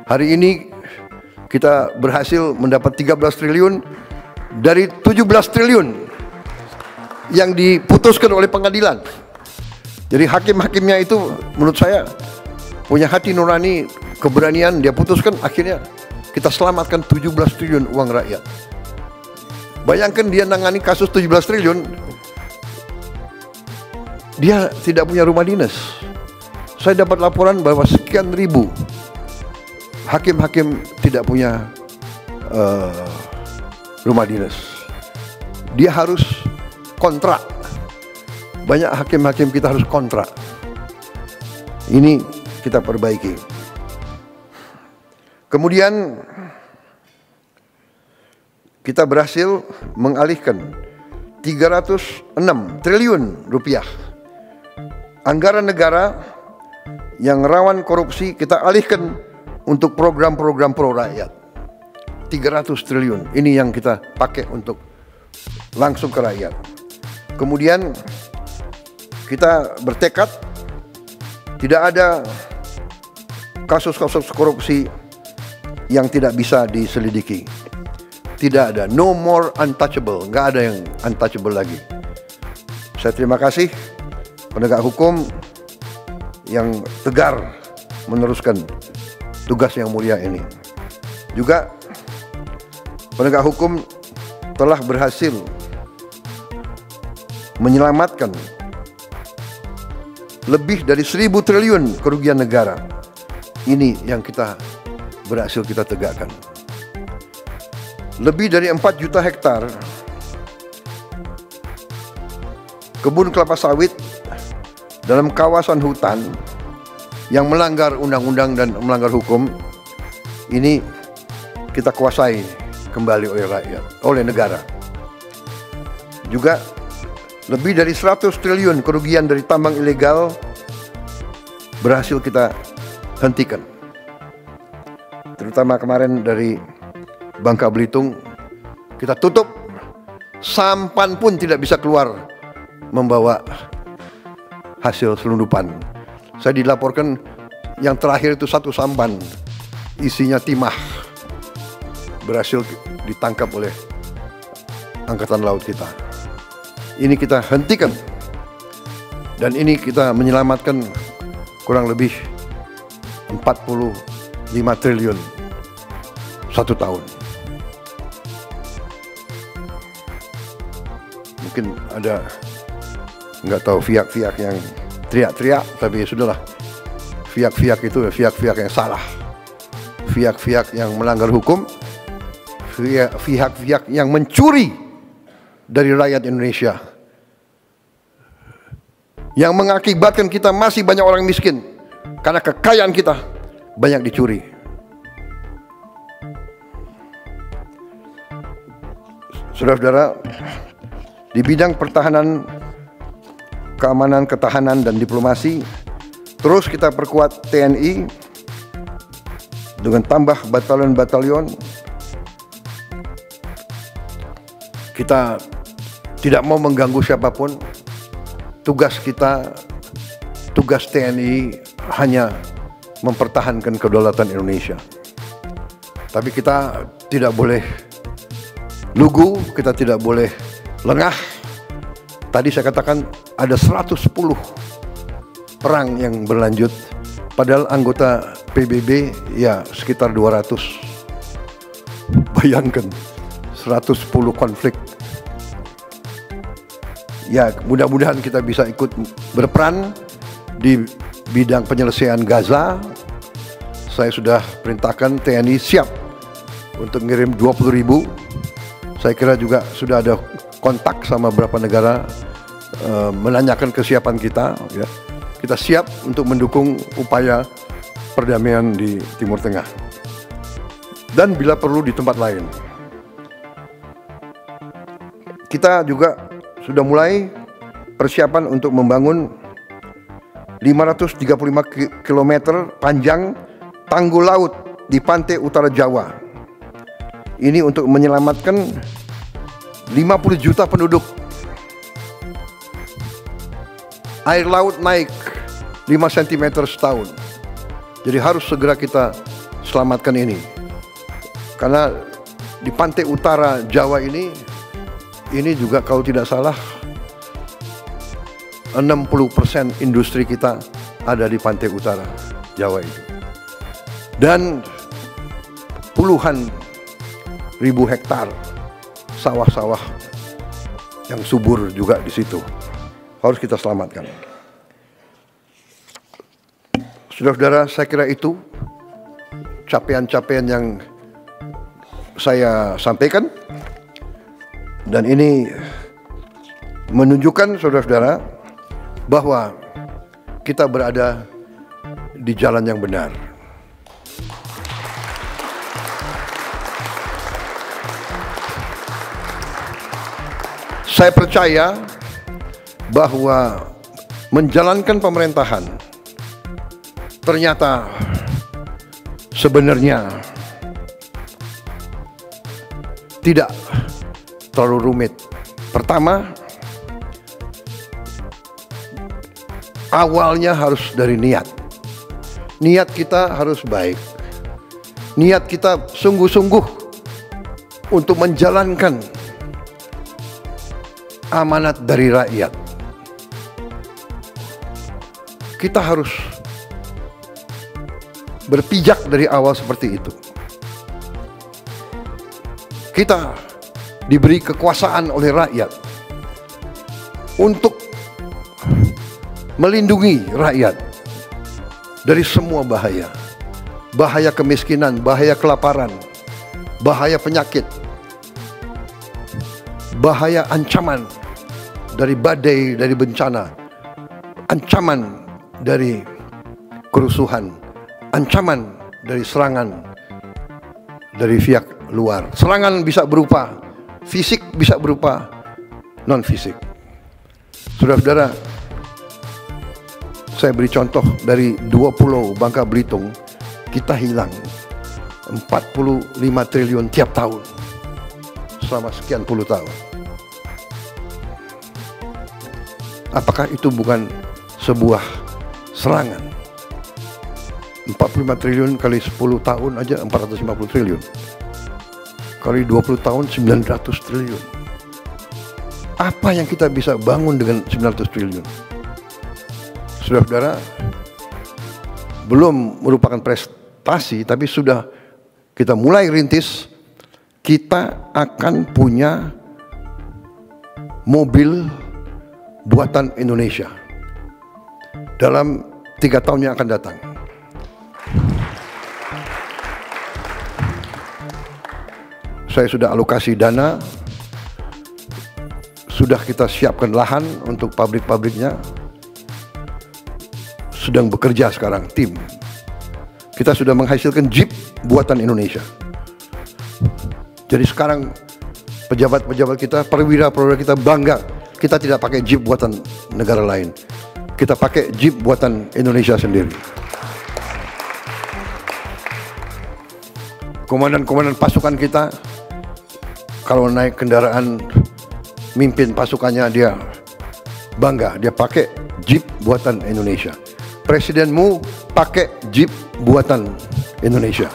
hari ini kita berhasil mendapat 13 triliun dari 17 triliun yang diputuskan oleh pengadilan. Jadi hakim-hakimnya itu menurut saya punya hati nurani, keberanian, dia putuskan, akhirnya kita selamatkan 17 triliun uang rakyat. Bayangkan dia nangani kasus 17 triliun, dia tidak punya rumah dinas. Saya dapat laporan bahwa sekian ribu hakim-hakim tidak punya rumah dinas. Dia harus kontrak. Banyak hakim-hakim kita harus kontrak. Ini kita perbaiki. Kemudian kita berhasil mengalihkan 306 triliun rupiah anggaran negara yang rawan korupsi, kita alihkan untuk program-program pro rakyat. 300 triliun ini yang kita pakai untuk langsung ke rakyat. Kemudian kita bertekad tidak ada kasus-kasus korupsi yang tidak bisa diselidiki. Tidak ada, no more untouchable, nggak ada yang untouchable lagi. Saya terima kasih penegak hukum yang tegar meneruskan tugas yang mulia ini. Juga penegak hukum telah berhasil menyelamatkan lebih dari 1.000 triliun kerugian negara. Ini yang kita berhasil kita tegakkan. Lebih dari 4 juta hektar kebun kelapa sawit dalam kawasan hutan yang melanggar undang-undang dan melanggar hukum, ini kita kuasai kembali oleh rakyat, oleh negara. Juga lebih dari 100 triliun kerugian dari tambang ilegal berhasil kita hentikan. Terutama kemarin dari Bangka Belitung, kita tutup, sampan pun tidak bisa keluar membawa hasil selundupan. Saya dilaporkan yang terakhir itu 1 sampan, isinya timah, berhasil ditangkap oleh Angkatan Laut kita. Ini kita hentikan, dan ini kita menyelamatkan kurang lebih 45 triliun 1 tahun. Mungkin ada nggak tahu pihak-pihak yang teriak-teriak, tapi sudahlah, pihak-pihak itu pihak-pihak yang salah, pihak-pihak yang melanggar hukum, pihak-pihak yang mencuri dari rakyat Indonesia, yang mengakibatkan kita masih banyak orang miskin karena kekayaan kita banyak dicuri. Saudara-saudara, di bidang pertahanan, keamanan, ketahanan, dan diplomasi, terus kita perkuat TNI dengan tambah batalion-batalion. Kita tidak mau mengganggu siapapun. Tugas kita, tugas TNI hanya mempertahankan kedaulatan Indonesia. Tapi kita tidak boleh lugu, kita tidak boleh lengah. Tadi saya katakan ada 110 perang yang berlanjut, padahal anggota PBB ya sekitar 200. Bayangkan 110 konflik. Ya, mudah-mudahan kita bisa ikut berperan di bidang penyelesaian Gaza. Saya sudah perintahkan TNI siap untuk ngirim 20.000. Saya kira juga sudah ada kontak sama beberapa negara menanyakan kesiapan kita. Ya. Kita siap untuk mendukung upaya perdamaian di Timur Tengah. Dan bila perlu di tempat lain. Kita juga sudah mulai persiapan untuk membangun 535 km panjang tanggul laut di pantai utara Jawa. Ini untuk menyelamatkan 50 juta penduduk. Air laut naik 5 cm setahun. Jadi harus segera kita selamatkan ini. Karena di pantai utara Jawa ini juga kalau tidak salah 60% industri kita ada di pantai utara Jawa itu. Dan puluhan ribu hektar sawah-sawah yang subur juga di situ harus kita selamatkan. Saudara-saudara, saya kira itu capaian-capaian yang saya sampaikan, dan ini menunjukkan saudara-saudara bahwa kita berada di jalan yang benar. Saya percaya bahwa menjalankan pemerintahan ternyata sebenarnya tidak terlalu rumit. Pertama, awalnya harus dari niat. Niat kita harus baik. Niat kita sungguh-sungguh untuk menjalankan amanat dari rakyat. Kita harus berpijak dari awal seperti itu. Kita diberi kekuasaan oleh rakyat untuk melindungi rakyat dari semua bahaya. Bahaya kemiskinan, bahaya kelaparan, bahaya penyakit, bahaya ancaman dari badai, dari bencana, ancaman dari kerusuhan, ancaman dari serangan dari pihak luar. Serangan bisa berupa fisik, bisa berupa non fisik. Saudara-saudara, saya beri contoh dari 2 pulau Bangka Belitung, kita hilang 45 triliun tiap tahun selama sekian puluh tahun. Apakah itu bukan sebuah serangan? 45 triliun kali 10 tahun aja 450 triliun. Kali 20 tahun 900 triliun. Apa yang kita bisa bangun dengan 900 triliun? Saudara-saudara, belum merupakan prestasi, tapi sudah kita mulai rintis. Kita akan punya mobil buatan Indonesia dalam 3 tahun yang akan datang. Saya sudah alokasi dana, sudah kita siapkan lahan untuk pabrik-pabriknya, sedang bekerja sekarang tim. Kita sudah menghasilkan Jeep buatan Indonesia. Jadi sekarang pejabat-pejabat kita, perwira-perwira kita bangga. Kita tidak pakai Jeep buatan negara lain. Kita pakai Jeep buatan Indonesia sendiri. Komandan-komandan pasukan kita, kalau naik kendaraan, mimpin pasukannya, dia bangga. Dia pakai Jeep buatan Indonesia. Presidenmu pakai Jeep buatan Indonesia.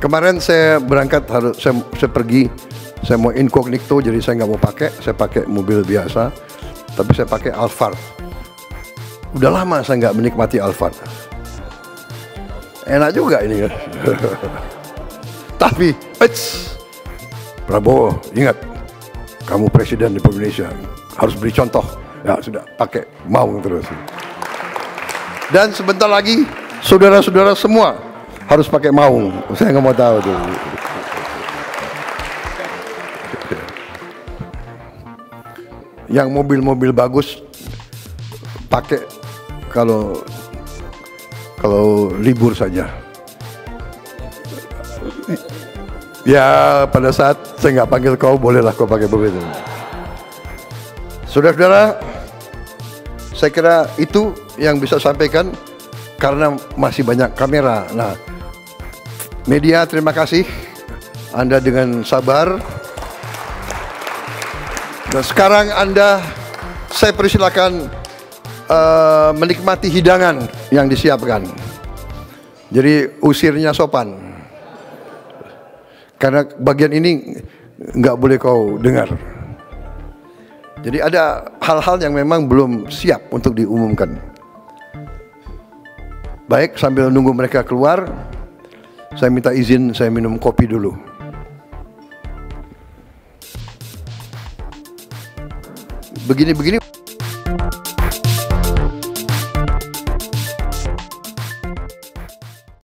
Kemarin saya berangkat, saya pergi, saya mau incognito, jadi saya nggak mau pakai, saya pakai mobil biasa, tapi saya pakai Alphard. Udah lama saya nggak menikmati Alphard. Enak juga ini kan. Tapi, Prabowo, ingat, kamu presiden di Indonesia, harus beri contoh. Ya sudah, pakai, mau terus. Dan sebentar lagi, saudara-saudara semua harus pakai maung. Saya nggak mau tahu tuh. Yang mobil-mobil bagus pakai kalau libur saja. Ya pada saat saya nggak panggil kau, bolehlah kau pakai begitu. Saudara-saudara, saya kira itu yang bisa sampaikan karena masih banyak kamera. Nah, media terima kasih Anda dengan sabar. Dan sekarang Anda, saya persilakan menikmati hidangan yang disiapkan. Jadi usirnya sopan. Karena bagian ini nggak boleh kau dengar. Jadi ada hal-hal yang memang belum siap untuk diumumkan. Baik, sambil nunggu mereka keluar, saya minta izin saya minum kopi dulu. Begini-begini.